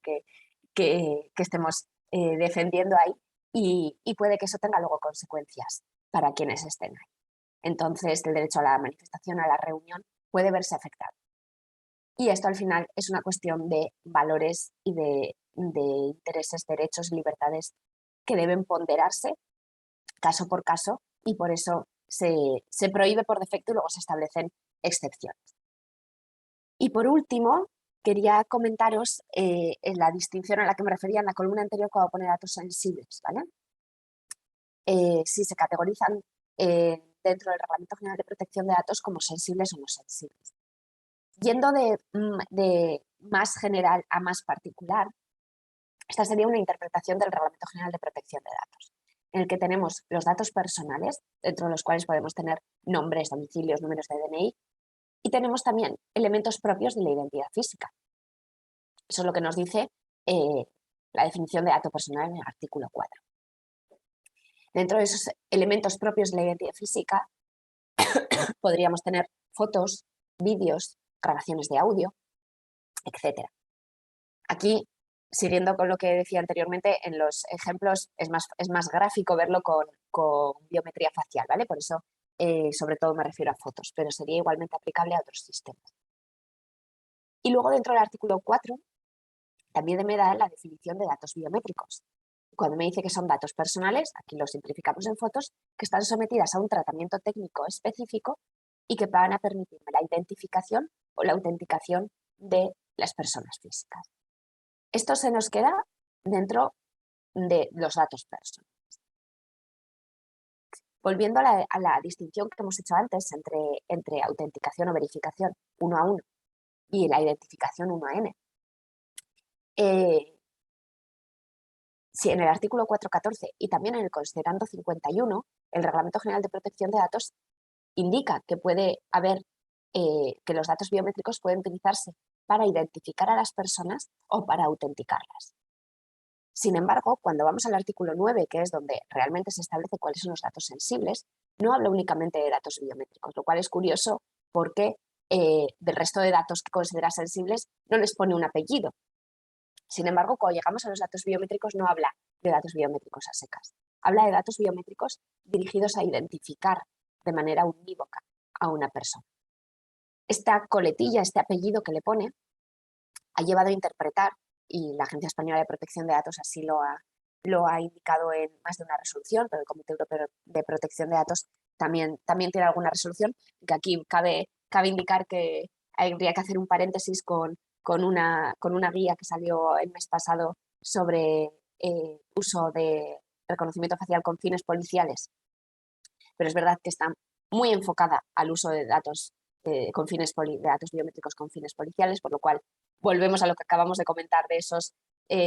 que estemos defendiendo ahí, y puede que eso tenga luego consecuencias para quienes estén ahí. Entonces, el derecho a la manifestación, a la reunión, puede verse afectado. Y esto al final es una cuestión de valores y de intereses, derechos y libertades que deben ponderarse caso por caso, y por eso se prohíbe por defecto y luego se establecen excepciones. Y por último, quería comentaros en la distinción a la que me refería en la columna anterior cuando pone datos sensibles, ¿vale? Si se categorizan dentro del Reglamento General de Protección de Datos como sensibles o no sensibles. Yendo de más general a más particular, esta sería una interpretación del Reglamento General de Protección de Datos, en el que tenemos los datos personales, dentro de los cuales podemos tener nombres, domicilios, números de DNI, y tenemos también elementos propios de la identidad física. Eso es lo que nos dice la definición de dato personal en el artículo 4. Dentro de esos elementos propios de la identidad física podríamos tener fotos, vídeos, grabaciones de audio, etc. Aquí, siguiendo con lo que decía anteriormente, en los ejemplos es más gráfico verlo con biometría facial, ¿vale? Por eso, sobre todo me refiero a fotos, pero sería igualmente aplicable a otros sistemas. Y luego, dentro del artículo 4, también me da la definición de datos biométricos. Cuando me dice que son datos personales, aquí lo simplificamos en fotos, que están sometidas a un tratamiento técnico específico y que van a permitirme la identificación o la autenticación de las personas físicas. Esto se nos queda dentro de los datos personales. Volviendo a la distinción que hemos hecho antes entre autenticación o verificación 1 a 1 y la identificación 1 a n. Si en el artículo 4.14 y también en el considerando 51, el Reglamento General de Protección de Datos indica que puede haber, que los datos biométricos pueden utilizarse para identificar a las personas o para autenticarlas. Sin embargo, cuando vamos al artículo 9, que es donde realmente se establece cuáles son los datos sensibles, no habla únicamente de datos biométricos, lo cual es curioso porque del resto de datos que considera sensibles no les pone un apellido, Sin embargo, cuando llegamos a los datos biométricos no habla de datos biométricos a secas. Habla de datos biométricos dirigidos a identificar de manera unívoca a una persona. Esta coletilla, este apellido que le pone, ha llevado a interpretar, y la Agencia Española de Protección de Datos así lo ha indicado en más de una resolución, pero el Comité Europeo de Protección de Datos también tiene alguna resolución, que aquí cabe indicar que habría que hacer un paréntesis con una guía que salió el mes pasado sobre uso de reconocimiento facial con fines policiales, pero es verdad que está muy enfocada al uso de datos de datos biométricos con fines policiales, por lo cual volvemos a lo que acabamos de comentar de esos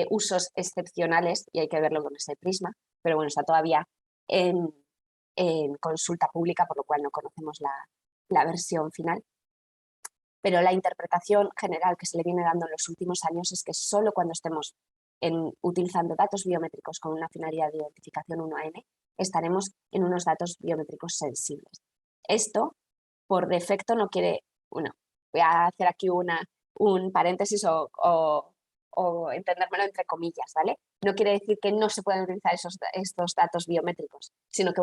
usos excepcionales y hay que verlo con ese prisma, pero bueno, está todavía en consulta pública, por lo cual no conocemos la versión final. Pero la interpretación general que se le viene dando en los últimos años es que solo cuando estemos utilizando datos biométricos con una finalidad de identificación 1N, estaremos en unos datos biométricos sensibles. Esto, por defecto, no quiere... Bueno, voy a hacer aquí un paréntesis o entendérmelo entre comillas, ¿vale? No quiere decir que no se puedan utilizar estos datos biométricos, sino que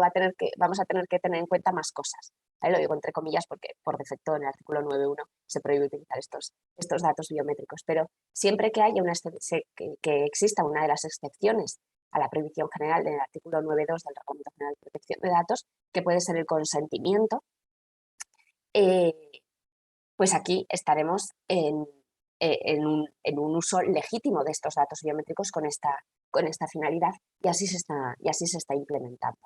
vamos a tener que tener en cuenta más cosas. Lo digo entre comillas porque por defecto en el artículo 9.1 se prohíbe utilizar estos datos biométricos, pero siempre que haya que exista una de las excepciones a la prohibición general del artículo 9.2 del Reglamento General de Protección de Datos, que puede ser el consentimiento, pues aquí estaremos en un uso legítimo de estos datos biométricos con esta finalidad y así se está implementando.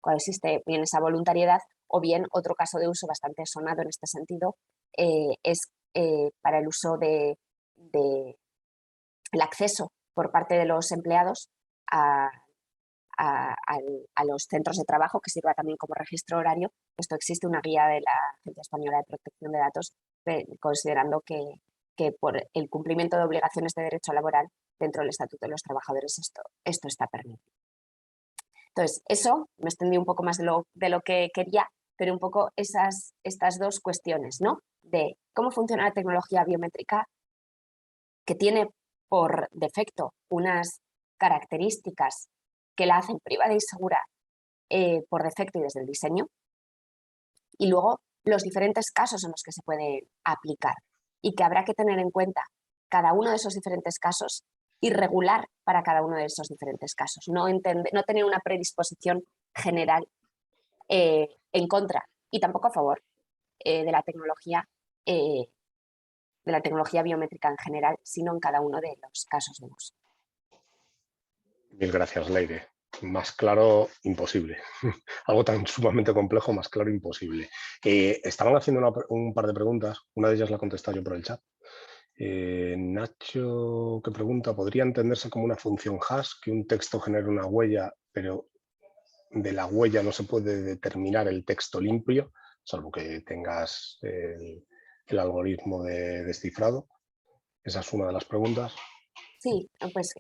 Cuando existe bien esa voluntariedad o bien otro caso de uso bastante sonado en este sentido es para el uso el acceso por parte de los empleados a los centros de trabajo, que sirva también como registro horario. Esto existe una guía de la Agencia Española de Protección de Datos considerando que por el cumplimiento de obligaciones de derecho laboral dentro del Estatuto de los Trabajadores esto está permitido. Entonces, eso, me extendí un poco más de lo que quería, pero un poco estas dos cuestiones, ¿no? De cómo funciona la tecnología biométrica, que tiene por defecto unas características que la hacen privada y segura por defecto y desde el diseño, y luego los diferentes casos en los que se puede aplicar y que habrá que tener en cuenta cada uno de esos diferentes casos y regular para cada uno de esos diferentes casos, no tener una predisposición general en contra y tampoco a favor de la tecnología biométrica en general, sino en cada uno de los casos de uso. Mil gracias, Leire. Más claro, imposible. Algo tan sumamente complejo, más claro, imposible. Estaban haciendo un par de preguntas, una de ellas la he contestado yo por el chat. Nacho, que pregunta, ¿podría entenderse como una función hash que un texto genere una huella, pero de la huella no se puede determinar el texto limpio, salvo que tengas el algoritmo de descifrado? Esa es una de las preguntas. Sí, pues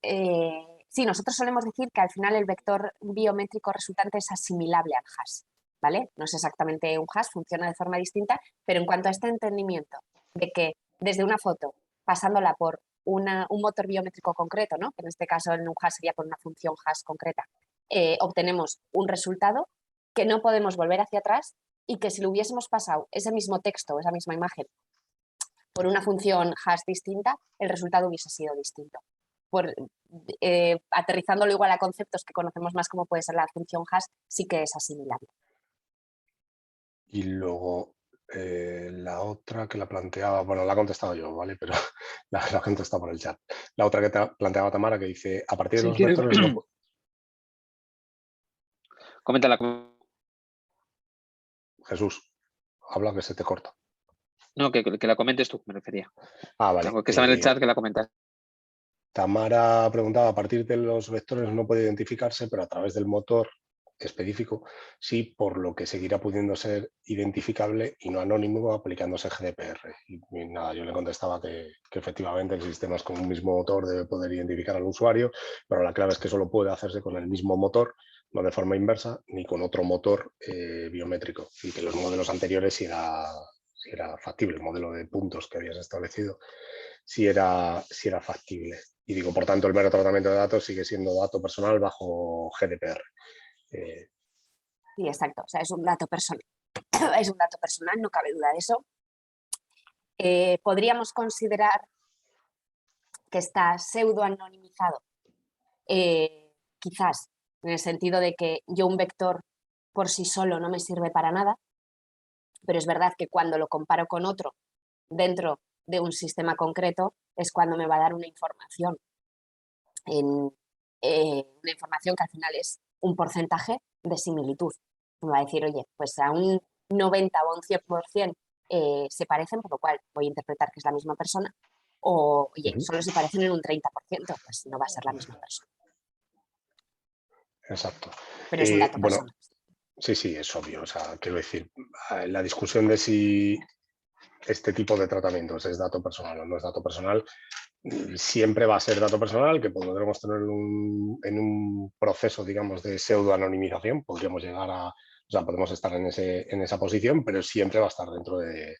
sí, nosotros solemos decir que al final el vector biométrico resultante es asimilable al hash, ¿vale? No es exactamente un hash, funciona de forma distinta, pero en cuanto a este entendimiento de que desde una foto, pasándola por un motor biométrico concreto, ¿no? Que en este caso en un hash sería por una función hash concreta, obtenemos un resultado que no podemos volver hacia atrás y que si lo hubiésemos pasado ese mismo texto, esa misma imagen, por una función hash distinta, el resultado hubiese sido distinto. Aterrizándolo igual a conceptos que conocemos más como puede ser la función hash, sí que es asimilable. Y luego la otra que la planteaba, bueno, la he contestado yo, ¿vale? Pero la gente está por el chat. La otra que planteaba Tamara, que dice, a partir de los vectores no... Coméntala. Jesús, habla que se te corta. No, que la comentes tú, me refería. Ah, vale. Algo que estaba en el chat que la comentas. Tamara preguntaba, a partir de los vectores no puede identificarse, pero a través del motor específico sí, por lo que seguirá pudiendo ser identificable y no anónimo aplicándose GDPR. Y nada, yo le contestaba que efectivamente el sistema es con un mismo motor, debe poder identificar al usuario, pero la clave es que solo puede hacerse con el mismo motor, no de forma inversa, ni con otro motor biométrico. Y que los modelos anteriores si era factible, el modelo de puntos que habías establecido, si era factible. Y digo, por tanto, el mero tratamiento de datos sigue siendo dato personal bajo GDPR. Sí, exacto. O sea, es un dato personal. Es un dato personal, no cabe duda de eso. Podríamos considerar que está pseudo anonimizado, quizás en el sentido de que yo un vector por sí solo no me sirve para nada, pero es verdad que cuando lo comparo con otro dentro de un sistema concreto es cuando me va a dar una información, una información que al final es un porcentaje de similitud. Me va a decir, oye, pues a un 90 o un 100% se parecen, por lo cual voy a interpretar que es la misma persona, o oye, solo se parecen en un 30%, pues no va a ser la misma persona. Exacto. Pero es un dato bueno, personal. sí, es obvio. O sea, quiero decir, la discusión de si este tipo de tratamientos es dato personal o no es dato personal, siempre va a ser dato personal, que podremos tener en un proceso, digamos, de pseudo-anonimización, podríamos llegar a, o sea, podemos estar en esa posición, pero siempre va a estar dentro de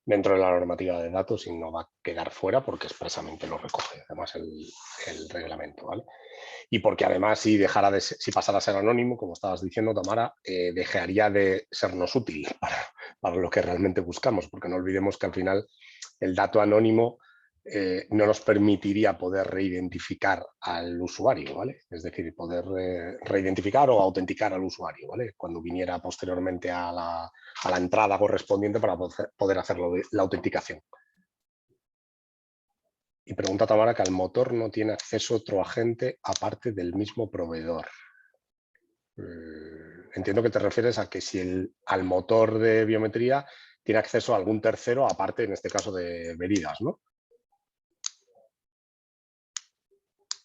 la normativa de datos y no va a quedar fuera porque expresamente lo recoge, además, el reglamento, ¿vale? Y porque además si pasara a ser anónimo, como estabas diciendo, Tamara, dejaría de sernos útil para lo que realmente buscamos, porque no olvidemos que al final el dato anónimo no nos permitiría poder reidentificar al usuario, ¿vale? Es decir, poder reidentificar o autenticar al usuario, ¿vale? Cuando viniera posteriormente a la entrada correspondiente para poder hacer la autenticación. Y pregunta Tamara que al motor no tiene acceso otro agente aparte del mismo proveedor. Entiendo que te refieres a que si al motor de biometría tiene acceso a algún tercero aparte, en este caso, de Veridas, ¿no?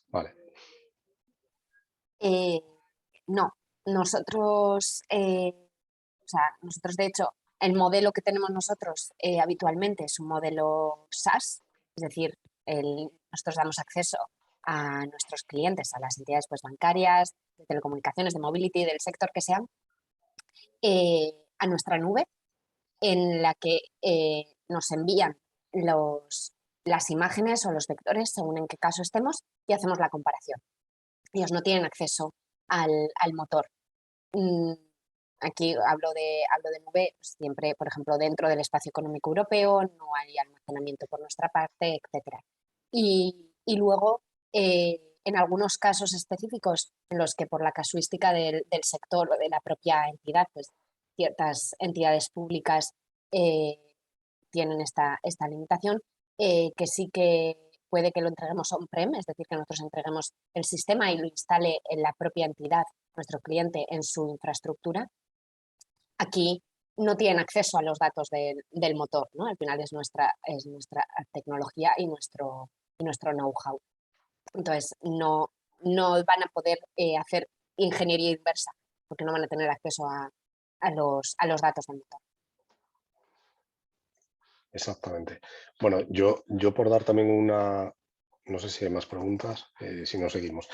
Vale. No, nosotros, nosotros de hecho, el modelo que tenemos nosotros habitualmente es un modelo SaaS, es decir, nosotros damos acceso a nuestros clientes, a las entidades pues, bancarias, de telecomunicaciones, de mobility, del sector que sean, a nuestra nube, en la que nos envían las imágenes o los vectores, según en qué caso estemos, y hacemos la comparación. Ellos no tienen acceso al motor. Aquí hablo de nube, pues siempre, por ejemplo, dentro del espacio económico europeo, no hay almacenamiento por nuestra parte, etc. Y luego, en algunos casos específicos, en los que por la casuística del sector o de la propia entidad, pues ciertas entidades públicas tienen esta limitación, que sí que puede que lo entreguemos on-prem, es decir, que nosotros entreguemos el sistema y lo instale en la propia entidad, nuestro cliente, en su infraestructura. Aquí no tienen acceso a los datos del motor, ¿no? Al final es nuestra tecnología y nuestro know-how. Entonces, no van a poder hacer ingeniería inversa, porque no van a tener acceso a los datos del motor. Exactamente. Bueno, yo por dar también no sé si hay más preguntas, si no seguimos.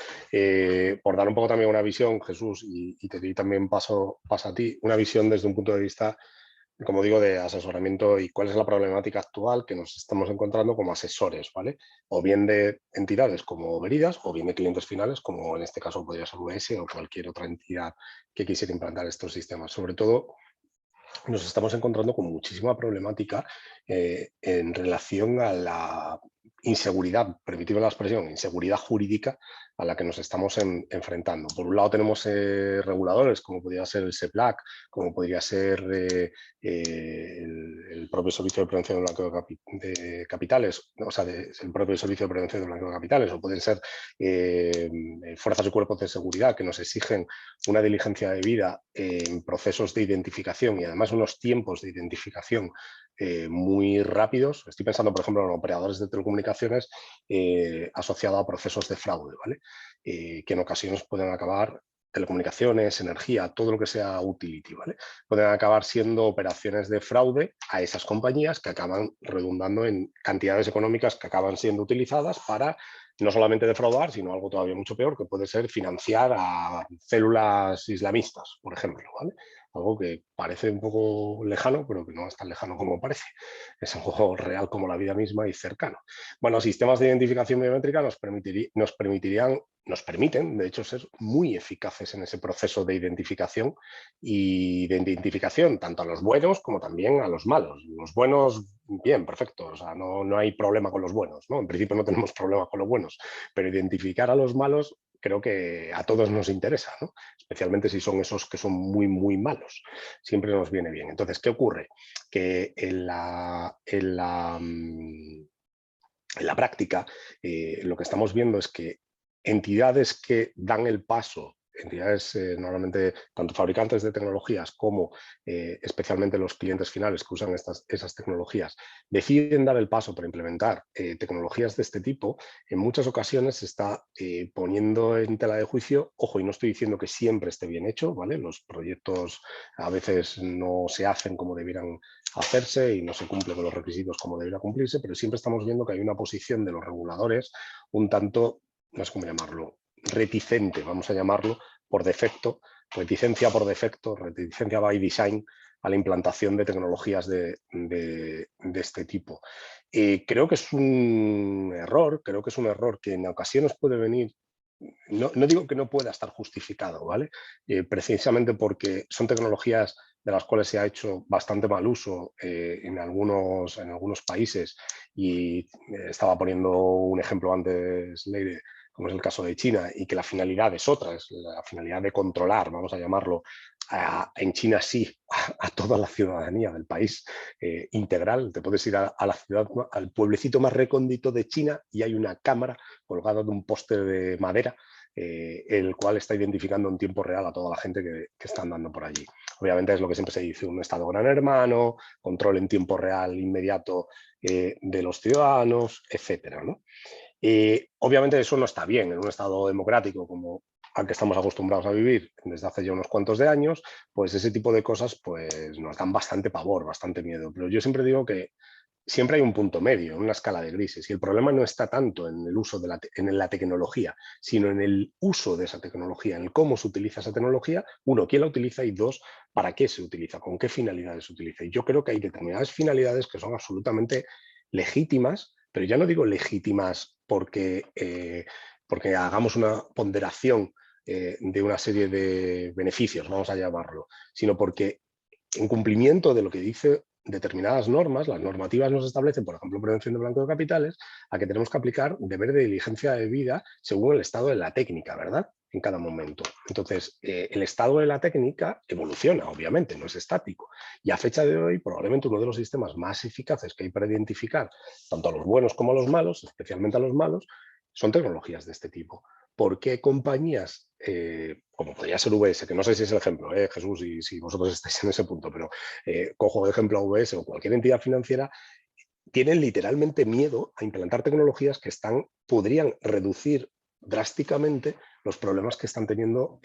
Por dar un poco también una visión, Jesús, y te doy también paso a ti, una visión desde un punto de vista, como digo, de asesoramiento y cuál es la problemática actual que nos estamos encontrando como asesores, ¿vale? O bien de entidades como Veridas, o bien de clientes finales, como en este caso podría ser UBS o cualquier otra entidad que quisiera implantar estos sistemas. Sobre todo, nos estamos encontrando con muchísima problemática en relación a la inseguridad, permitidme la expresión, inseguridad jurídica a la que nos estamos enfrentando. Por un lado tenemos reguladores como podría ser el SEPLAC, como podría ser el propio Servicio de Prevención de Blanqueo de Capitales, o sea, el propio Servicio de Prevención de Blanqueo de Capitales, o pueden ser fuerzas y cuerpos de seguridad que nos exigen una diligencia debida en procesos de identificación y además unos tiempos de identificación muy rápidos. Estoy pensando, por ejemplo, en operadores de telecomunicaciones asociados a procesos de fraude, ¿vale? Que en ocasiones pueden acabar, telecomunicaciones, energía, todo lo que sea utility, ¿vale? Pueden acabar siendo operaciones de fraude a esas compañías que acaban redundando en cantidades económicas que acaban siendo utilizadas para no solamente defraudar, sino algo todavía mucho peor, que puede ser financiar a células islamistas, por ejemplo, ¿vale? algo que parece un poco lejano, pero que no es tan lejano como parece. Es algo real como la vida misma y cercano. Bueno, sistemas de identificación biométrica nos permiten, de hecho, ser muy eficaces en ese proceso de identificación tanto a los buenos como también a los malos. Los buenos, bien, perfecto, o sea, no hay problema con los buenos, ¿no? En principio no tenemos problema con los buenos, pero identificar a los malos creo que a todos nos interesa, ¿no? Especialmente si son esos que son muy, muy malos. Siempre nos viene bien. Entonces, ¿qué ocurre? Que en la práctica, lo que estamos viendo es que entidades que dan el paso, entidades normalmente tanto fabricantes de tecnologías como especialmente los clientes finales que usan esas tecnologías, deciden dar el paso para implementar tecnologías de este tipo, en muchas ocasiones se está poniendo en tela de juicio, ojo, y no estoy diciendo que siempre esté bien hecho, ¿vale? Los proyectos a veces no se hacen como debieran hacerse y no se cumple con los requisitos como debería cumplirse, pero siempre estamos viendo que hay una posición de los reguladores un tanto, no sé cómo llamarlo, reticente, vamos a llamarlo, por defecto, reticencia por defecto, reticencia by design a la implantación de tecnologías de este tipo. Creo que es un error, que en ocasiones puede venir. No digo que no pueda estar justificado, ¿vale? Precisamente porque son tecnologías de las cuales se ha hecho bastante mal uso en algunos países y estaba poniendo un ejemplo antes, Leire, como es el caso de China, y que la finalidad es otra, es la finalidad de controlar, vamos a llamarlo, en China sí, a toda la ciudadanía del país integral. Te puedes ir a la ciudad, al pueblecito más recóndito de China y hay una cámara colgada de un poste de madera, el cual está identificando en tiempo real a toda la gente que está andando por allí. Obviamente es lo que siempre se dice, un Estado gran hermano, control en tiempo real inmediato de los ciudadanos, etcétera, ¿no? Obviamente eso no está bien en un Estado democrático como al que estamos acostumbrados a vivir desde hace ya unos cuantos de años, pues ese tipo de cosas pues, nos dan bastante pavor, bastante miedo. Pero yo siempre digo que siempre hay un punto medio, una escala de grises, y el problema no está tanto en el uso de en la tecnología, sino en el uso de esa tecnología, en el cómo se utiliza esa tecnología, uno, quién la utiliza y dos, para qué se utiliza, con qué finalidades se utiliza. Y yo creo que hay determinadas finalidades que son absolutamente legítimas, pero ya no digo legítimas porque hagamos una ponderación de una serie de beneficios, vamos a llamarlo, sino porque en cumplimiento de lo que dice determinadas normas, las normativas nos establecen, por ejemplo, prevención de blanqueo de capitales, a que tenemos que aplicar deber de diligencia debida según el estado de la técnica, ¿verdad? En cada momento. Entonces, el estado de la técnica evoluciona, obviamente, no es estático. Y a fecha de hoy, probablemente uno de los sistemas más eficaces que hay para identificar tanto a los buenos como a los malos, especialmente a los malos, son tecnologías de este tipo. ¿Por qué compañías, como podría ser UBS, que no sé si es el ejemplo, Jesús, y si vosotros estáis en ese punto, pero cojo de ejemplo a UBS o cualquier entidad financiera, tienen literalmente miedo a implantar tecnologías que podrían reducir drásticamente los problemas que están teniendo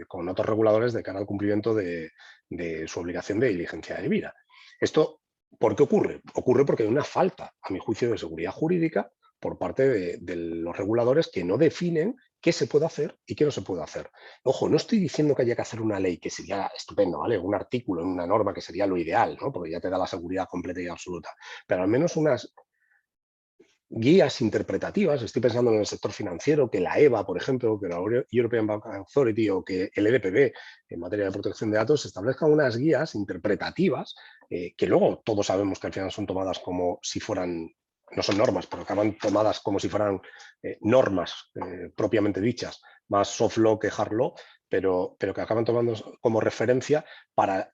con otros reguladores de cara al cumplimiento de su obligación de diligencia debida. Esto, ¿por qué ocurre? Ocurre porque hay una falta, a mi juicio, de seguridad jurídica por parte de los reguladores que no definen qué se puede hacer y qué no se puede hacer. Ojo, no estoy diciendo que haya que hacer una ley, que sería estupendo, ¿vale? Un artículo en una norma que sería lo ideal, ¿no? Porque ya te da la seguridad completa y absoluta. Pero al menos unas guías interpretativas, estoy pensando en el sector financiero, que la EBA, por ejemplo, que la European Bank Authority o que el EDPB en materia de protección de datos establezcan unas guías interpretativas que luego todos sabemos que al final son tomadas como si fueran, no son normas, pero acaban tomadas como si fueran normas propiamente dichas, más soft law que hard law, pero que acaban tomando como referencia para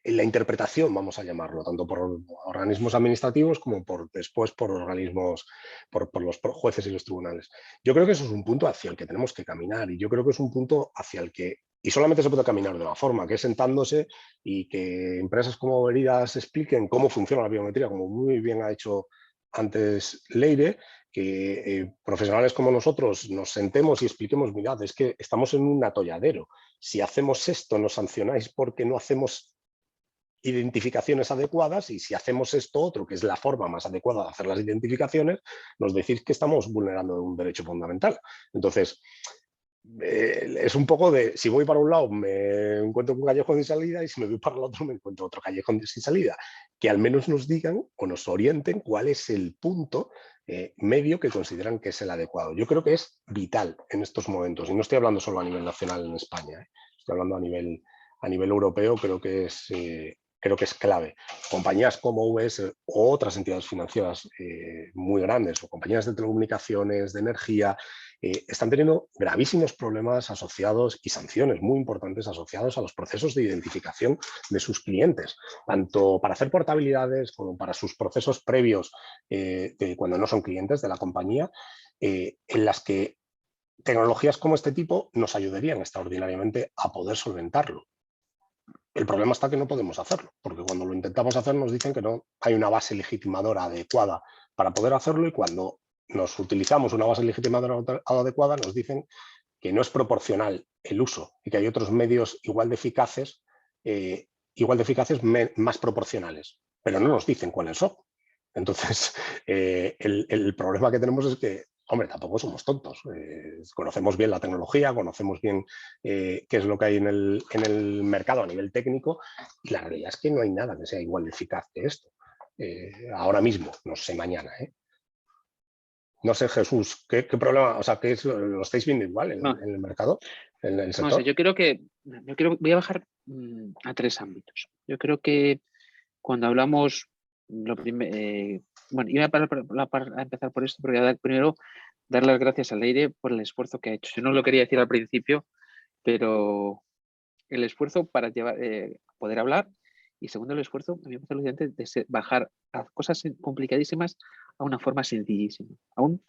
la interpretación, vamos a llamarlo, tanto por organismos administrativos como después por organismos, por los jueces y los tribunales. Yo creo que eso es un punto hacia el que tenemos que caminar y yo creo que es un punto hacia el que, y solamente se puede caminar de una forma, que es sentándose y que empresas como Veridas expliquen cómo funciona la biometría, como muy bien ha hecho antes Leire, que profesionales como nosotros nos sentemos y expliquemos, mirad, es que estamos en un atolladero. Si hacemos esto, nos sancionáis porque no hacemos identificaciones adecuadas y si hacemos esto otro, que es la forma más adecuada de hacer las identificaciones, nos decís que estamos vulnerando un derecho fundamental. Entonces, es un poco de, si voy para un lado me encuentro con un callejón sin salida y si me voy para el otro me encuentro otro callejón sin salida. Que al menos nos digan o nos orienten cuál es el punto medio que consideran que es el adecuado. Yo creo que es vital en estos momentos, y no estoy hablando solo a nivel nacional en España, estoy hablando a nivel europeo, creo que es clave. Compañías como UBS o otras entidades financieras muy grandes, o compañías de telecomunicaciones, de energía, están teniendo gravísimos problemas asociados y sanciones muy importantes asociados a los procesos de identificación de sus clientes, tanto para hacer portabilidades como para sus procesos previos cuando no son clientes de la compañía, en las que tecnologías como este tipo nos ayudarían extraordinariamente a poder solventarlo. El problema está que no podemos hacerlo, porque cuando lo intentamos hacer nos dicen que no hay una base legitimadora adecuada para poder hacerlo, y cuando nos utilizamos una base legitimadora adecuada nos dicen que no es proporcional el uso y que hay otros medios igual de eficaces más proporcionales, pero no nos dicen cuáles son. Entonces, el problema que tenemos es que, hombre, tampoco somos tontos. Conocemos bien la tecnología, conocemos bien qué es lo que hay en el mercado a nivel técnico, y la realidad es que no hay nada que sea igual de eficaz que esto. Ahora mismo, no sé mañana. No sé, Jesús, ¿qué problema? O sea, ¿lo estáis viendo igual en el mercado, en el sector? No sé, voy a bajar a 3 ámbitos. Yo creo que cuando hablamos, bueno, iba a empezar por esto, pero voy a primero dar las gracias al Leire por el esfuerzo que ha hecho. Yo no lo quería decir al principio, pero el esfuerzo para poder hablar, y segundo, el esfuerzo, a mí me parece alucinante, de bajar a cosas complicadísimas a una forma sencillísima. Aún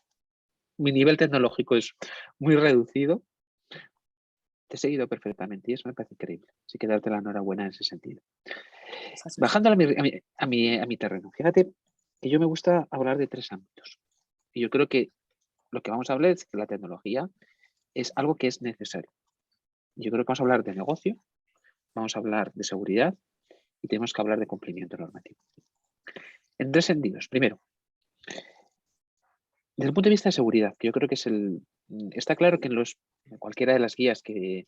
mi nivel tecnológico es muy reducido. Te he seguido perfectamente y eso me parece increíble. Así que darte la enhorabuena en ese sentido. Bajando a mi terreno, fíjate que yo me gusta hablar de 3 ámbitos. Y yo creo que lo que vamos a hablar es que la tecnología es algo que es necesario. Yo creo que vamos a hablar de negocio, vamos a hablar de seguridad y tenemos que hablar de cumplimiento normativo. En 3 sentidos. Primero, desde el punto de vista de seguridad, que yo creo que está claro que en cualquiera de las guías que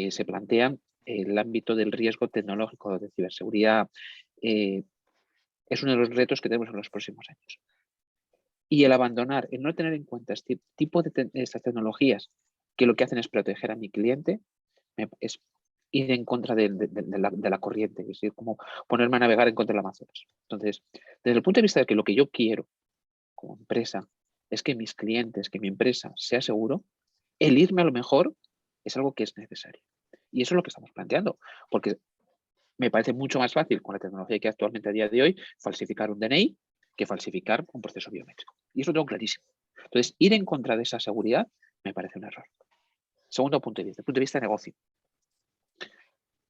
se plantean, el ámbito del riesgo tecnológico de ciberseguridad es uno de los retos que tenemos en los próximos años. Y el abandonar, el no tener en cuenta este tipo de estas tecnologías que lo que hacen es proteger a mi cliente, es ir en contra de la corriente, es decir, como ponerme a navegar en contra del Amazonas. Entonces, desde el punto de vista de que lo que yo quiero como empresa es que mis clientes, que mi empresa sea seguro, el irme a lo mejor es algo que es necesario. Y eso es lo que estamos planteando, porque me parece mucho más fácil con la tecnología que actualmente a día de hoy falsificar un DNI que falsificar un proceso biométrico. Y eso lo tengo clarísimo. Entonces, ir en contra de esa seguridad me parece un error. Segundo punto de vista, el punto de vista de negocio.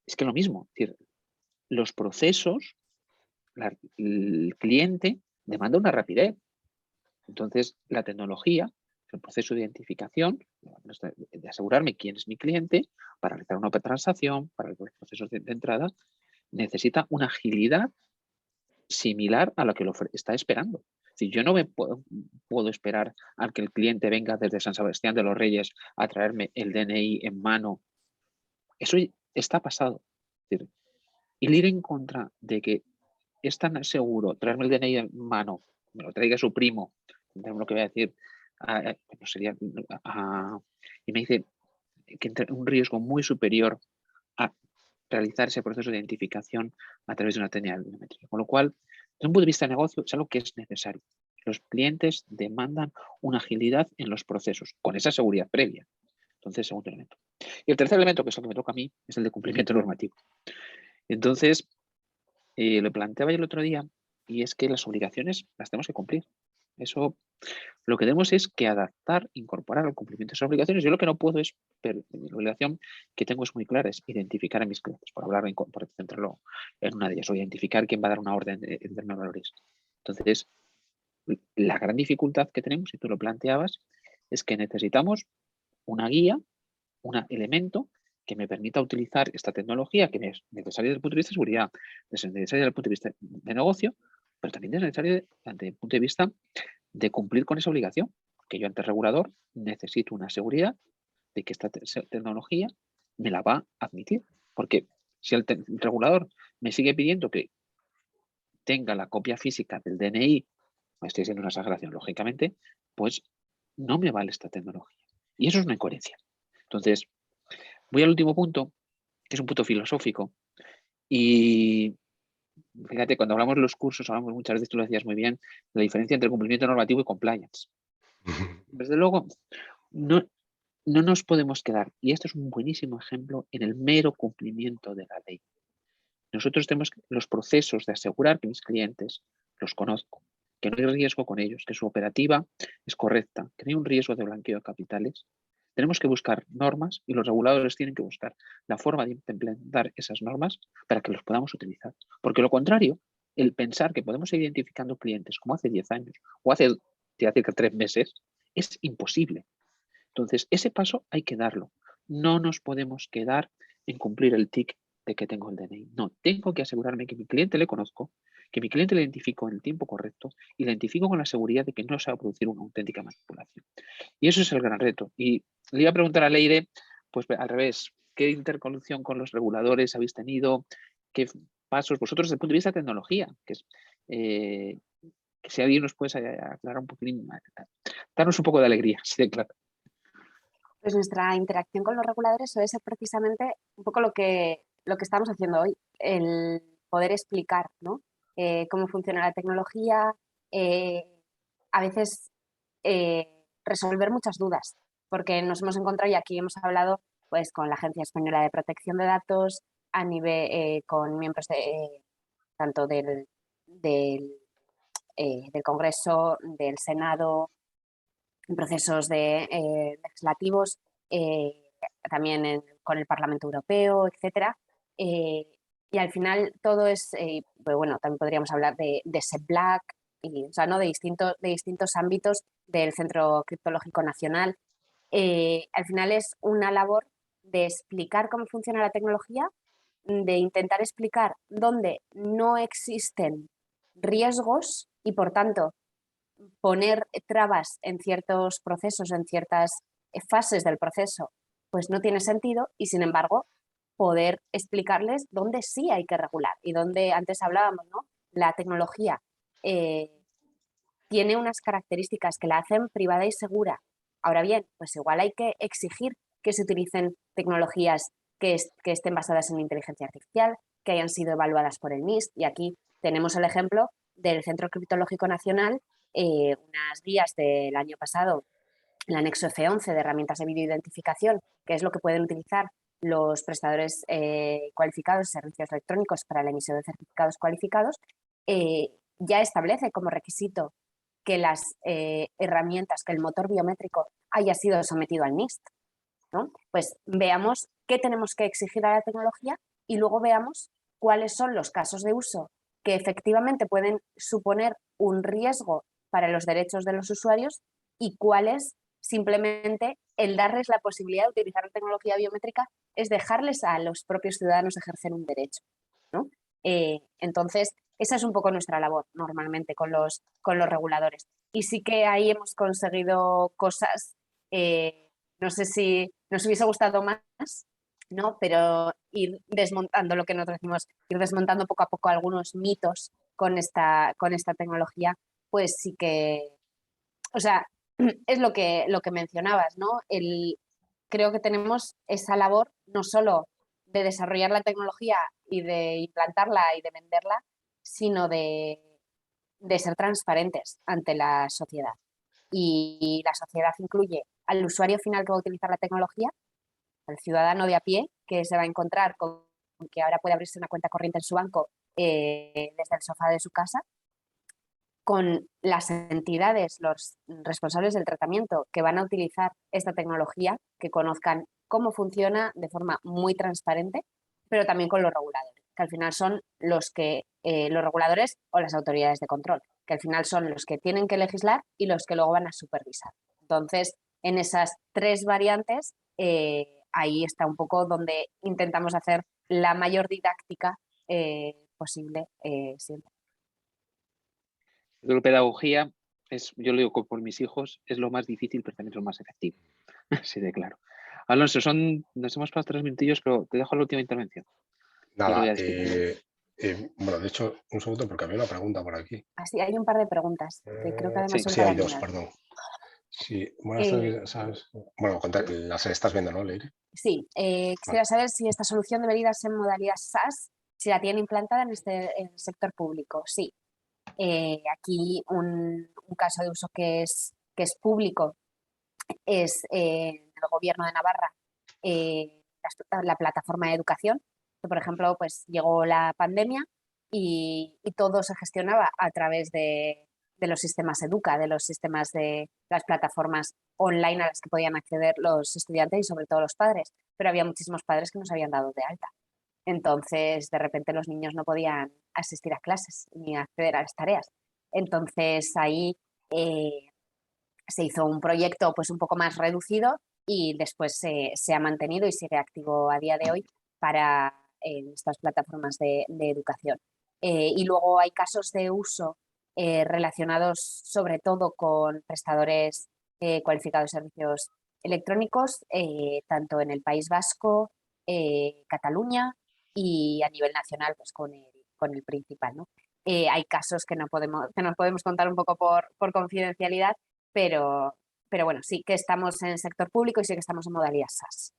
Es que lo mismo, es decir, los procesos, el cliente demanda una rapidez. Entonces, la tecnología, el proceso de identificación, de asegurarme quién es mi cliente, para realizar una transacción, para los procesos de entrada, necesita una agilidad similar a la que lo está esperando. Si yo no me puedo esperar a que el cliente venga desde San Sebastián de los Reyes a traerme el DNI en mano, eso está pasado. Es decir, el ir en contra de que es tan seguro traerme el DNI en mano, me lo traiga su primo, lo que voy a decir, y me dice que un riesgo muy superior a realizar ese proceso de identificación a través de una técnica biométrica. Con lo cual, desde un punto de vista de negocio, es algo que es necesario. Los clientes demandan una agilidad en los procesos, con esa seguridad previa. Entonces, segundo elemento. Y el tercer elemento, que es lo que me toca a mí, es el de cumplimiento normativo. Entonces, lo planteaba yo el otro día, y es que las obligaciones las tenemos que cumplir. Eso, lo que tenemos es que adaptar, incorporar al cumplimiento de esas obligaciones. Yo lo que no puedo es, la obligación que tengo es muy clara, es identificar a mis clientes, por centrarlo en una de ellas, o identificar quién va a dar una orden de valores. Entonces, la gran dificultad que tenemos, si tú lo planteabas, es que necesitamos una guía, un elemento que me permita utilizar esta tecnología, que es necesaria desde el punto de vista de seguridad, es necesaria desde el punto de vista de negocio, pero también es necesaria desde el punto de vista de cumplir con esa obligación, que yo ante el regulador necesito una seguridad de que esta tecnología me la va a admitir. Porque si el regulador me sigue pidiendo que tenga la copia física del DNI, me estoy haciendo una exageración, lógicamente, pues no me vale esta tecnología. Y eso es una incoherencia. Entonces, voy al último punto, que es un punto filosófico. Y fíjate, cuando hablamos de los cursos, hablamos muchas veces, tú lo decías muy bien, la diferencia entre cumplimiento normativo y compliance. Desde luego, no nos podemos quedar, y esto es un buenísimo ejemplo, en el mero cumplimiento de la ley. Nosotros tenemos los procesos de asegurar que mis clientes los conozco, que no hay riesgo con ellos, que su operativa es correcta, que no hay un riesgo de blanqueo de capitales. Tenemos que buscar normas y los reguladores tienen que buscar la forma de implementar esas normas para que los podamos utilizar. Porque lo contrario, el pensar que podemos ir identificando clientes como hace 10 años o hace cerca de 3 meses es imposible. Entonces, ese paso hay que darlo. No nos podemos quedar en cumplir el TIC de que tengo el DNI. No, tengo que asegurarme que mi cliente le conozco, que mi cliente le identifico en el tiempo correcto y le identifico con la seguridad de que no se va a producir una auténtica manipulación. Y eso es el gran reto. Y le iba a preguntar a Leire, pues al revés, ¿qué interconexión con los reguladores habéis tenido? ¿Qué pasos vosotros desde el punto de vista de tecnología? Que si alguien nos puede aclarar un poquitín, darnos un poco de alegría, sí, de claro. Pues nuestra interacción con los reguladores suele ser precisamente un poco lo que estamos haciendo hoy, el poder explicar, ¿no? Cómo funciona la tecnología, a veces resolver muchas dudas, porque nos hemos encontrado, y aquí hemos hablado pues, con la Agencia Española de Protección de Datos, a nivel, con miembros tanto del Congreso, del Senado, en procesos legislativos, también con el Parlamento Europeo, etcétera. Y al final todo es, pues bueno, también podríamos hablar de SEPLAC, o sea, ¿no? de distintos ámbitos del Centro Criptológico Nacional. Al final es una labor de explicar cómo funciona la tecnología, de intentar explicar dónde no existen riesgos y, por tanto, poner trabas en ciertos procesos, en ciertas fases del proceso, pues no tiene sentido y, sin embargo, poder explicarles dónde sí hay que regular y dónde antes hablábamos, ¿no? La tecnología tiene unas características que la hacen privada y segura. Ahora bien, pues igual hay que exigir que se utilicen tecnologías que estén basadas en inteligencia artificial, que hayan sido evaluadas por el NIST. Y aquí tenemos el ejemplo del Centro Criptológico Nacional, unas guías del año pasado, el anexo F11 de herramientas de videoidentificación, que es lo que pueden utilizar los prestadores cualificados de servicios electrónicos para la emisión de certificados cualificados, ya establece como requisito que las herramientas, que el motor biométrico haya sido sometido al NIST, ¿no? Pues veamos qué tenemos que exigir a la tecnología y luego veamos cuáles son los casos de uso que efectivamente pueden suponer un riesgo para los derechos de los usuarios y cuáles simplemente el darles la posibilidad de utilizar la tecnología biométrica es dejarles a los propios ciudadanos ejercer un derecho, ¿no? Entonces, esa es un poco nuestra labor normalmente con los reguladores. Y sí que ahí hemos conseguido cosas, no sé si nos hubiese gustado más, ¿no? Pero ir desmontando lo que nosotros decimos, ir desmontando poco a poco algunos mitos con esta tecnología, pues sí que, o sea, es lo que mencionabas, ¿no? Creo que tenemos esa labor no solo de desarrollar la tecnología y de implantarla y de venderla, sino de ser transparentes ante la sociedad. Y la sociedad incluye al usuario final que va a utilizar la tecnología, al ciudadano de a pie que se va a encontrar con que ahora puede abrirse una cuenta corriente en su banco desde el sofá de su casa, con las entidades, los responsables del tratamiento que van a utilizar esta tecnología, que conozcan cómo funciona de forma muy transparente, pero también con los reguladores, que al final son los reguladores o las autoridades de control, que al final son los que tienen que legislar y los que luego van a supervisar. Entonces, en esas tres variantes, ahí está un poco donde intentamos hacer la mayor didáctica posible siempre. La pedagogía es, yo lo digo por mis hijos, es lo más difícil, pero también es lo más efectivo. Así de claro. Alonso, nos hemos pasado 3 minutillos, pero te dejo la última intervención. Y luego Nada, ya despedimos. bueno, de hecho, un segundo porque había una pregunta por aquí. Así, hay un par de preguntas que creo que además Sí. son Sí, para hay dos, niños. perdón. Sí, buenas Eh, tardes, ¿sabes? Bueno, las estás viendo, ¿no, Leire? Sí, Vale. quisiera saber si esta solución debería ser en modalidad SaaS, si la tienen implantada en el sector público. Sí, aquí un caso de uso que es público es el Gobierno de Navarra, la plataforma de educación, que por ejemplo pues llegó la pandemia y todo se gestionaba a través de los sistemas Educa, de los sistemas de las plataformas online a las que podían acceder los estudiantes y sobre todo los padres, pero había muchísimos padres que no se habían dado de alta. Entonces, de repente los niños no podían asistir a clases ni acceder a las tareas. Entonces, ahí se hizo un proyecto pues un poco más reducido y después se ha mantenido y sigue activo a día de hoy para estas plataformas de educación. Y luego hay casos de uso relacionados sobre todo con prestadores cualificados de servicios electrónicos, tanto en el País Vasco, Cataluña y a nivel nacional pues con el principal, ¿no? Hay casos que nos podemos contar un poco por confidencialidad, pero, pero bueno, sí que estamos en el sector público y sí que estamos en modalidad SaaS.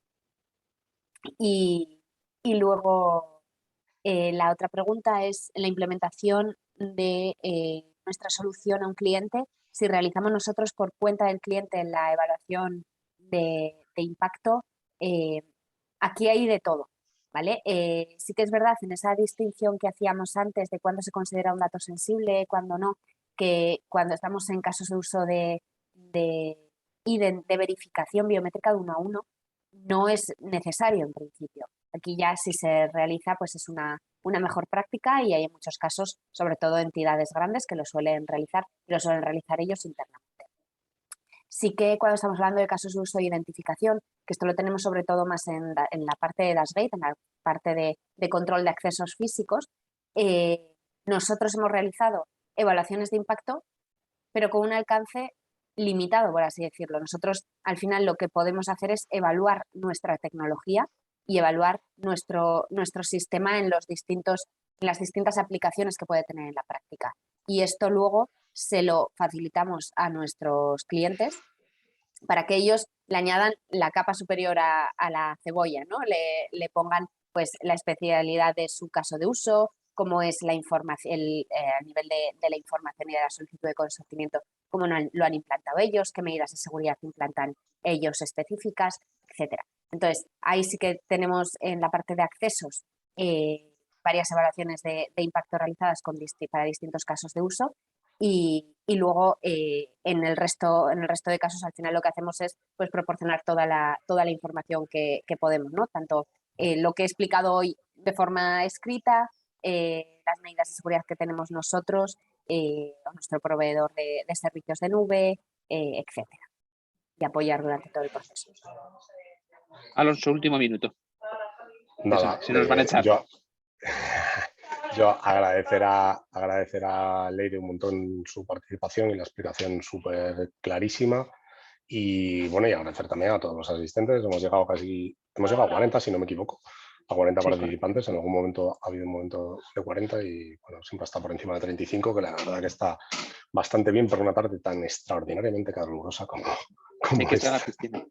Y luego la otra pregunta es la implementación de nuestra solución a un cliente. Si realizamos nosotros por cuenta del cliente la evaluación de impacto, aquí hay de todo, ¿vale? Sí que es verdad en esa distinción que hacíamos antes de cuándo se considera un dato sensible, cuándo no, que cuando estamos en casos de uso de verificación biométrica de 1 a 1, no es necesario en principio. Aquí ya si se realiza pues es una mejor práctica y hay muchos casos, sobre todo entidades grandes que lo suelen realizar ellos internamente. Sí que cuando estamos hablando de casos de uso e identificación, que esto lo tenemos sobre todo más en la parte de dashgate, en la parte de control de accesos físicos, nosotros hemos realizado evaluaciones de impacto, pero con un alcance limitado, por así decirlo. Nosotros al final lo que podemos hacer es evaluar nuestra tecnología y evaluar nuestro sistema en las distintas aplicaciones que puede tener en la práctica. Y esto luego se lo facilitamos a nuestros clientes para que ellos le añadan la capa superior a la cebolla, ¿no? Le pongan pues la especialidad de su caso de uso, cómo es la información, a nivel de la información y de la solicitud de consentimiento, cómo lo han implantado ellos, qué medidas de seguridad implantan ellos específicas, etcétera. Entonces, ahí sí que tenemos en la parte de accesos varias evaluaciones de impacto realizadas para distintos casos de uso y luego en el resto de casos al final lo que hacemos es pues proporcionar toda la información que podemos, ¿no? Tanto lo que he explicado hoy de forma escrita, las medidas de seguridad que tenemos nosotros, o nuestro proveedor de servicios de nube, etcétera, y apoyar durante todo el proceso. Alonso, último minuto. Nada, Se nos van a echar. Yo agradecer a Leire un montón su participación y la explicación súper clarísima. Y bueno, y agradecer también a todos los asistentes. Hemos llegado a 40, si no me equivoco, a 40 Sí, participantes. Correcto. En algún momento ha habido un momento de 40 y bueno, siempre está por encima de 35, que la verdad que está bastante bien por una parte tan extraordinariamente calurosa como hay que estar a la esta. piscina.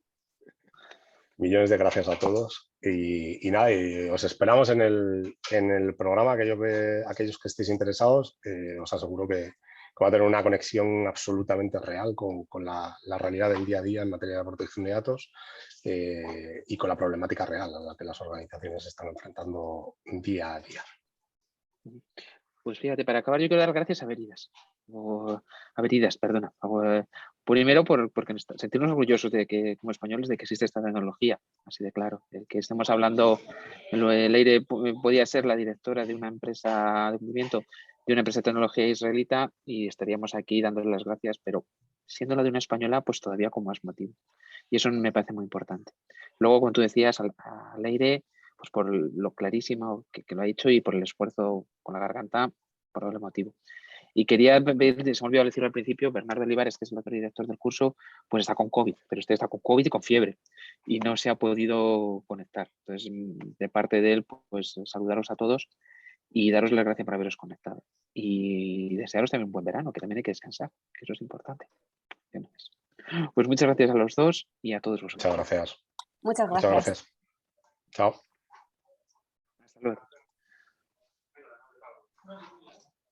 Millones de gracias a todos y nada, y os esperamos en el programa. Aquellos que estéis interesados, os aseguro que va a tener una conexión absolutamente real con la realidad del día a día en materia de protección de datos y con la problemática real a la que las organizaciones se están enfrentando día a día. Pues fíjate, para acabar yo quiero dar gracias a Veridas, perdona. Primero porque sentirnos orgullosos de que, como españoles, de que existe esta tecnología, así de claro. El que estemos hablando, Leire podía ser la directora de una empresa de cumplimiento, de una empresa de tecnología israelita y estaríamos aquí dándole las gracias, pero siendo la de una española, pues todavía con más motivo. Y eso me parece muy importante. Luego, como tú decías, a Leire, pues por lo clarísimo que lo ha hecho y por el esfuerzo con la garganta, por doble motivo. Y quería pedir, se me olvidó decirlo al principio, Bernardo Olivares, que es el otro director del curso, pues está con COVID, pero usted está con COVID y con fiebre y no se ha podido conectar. Entonces, de parte de él, pues saludaros a todos y daros las gracias por haberos conectado. Y desearos también un buen verano, que también hay que descansar, que eso es importante. Pues muchas gracias a los dos y a todos vosotros. Muchas gracias. Muchas Muchas gracias. gracias. Chao. Hasta luego.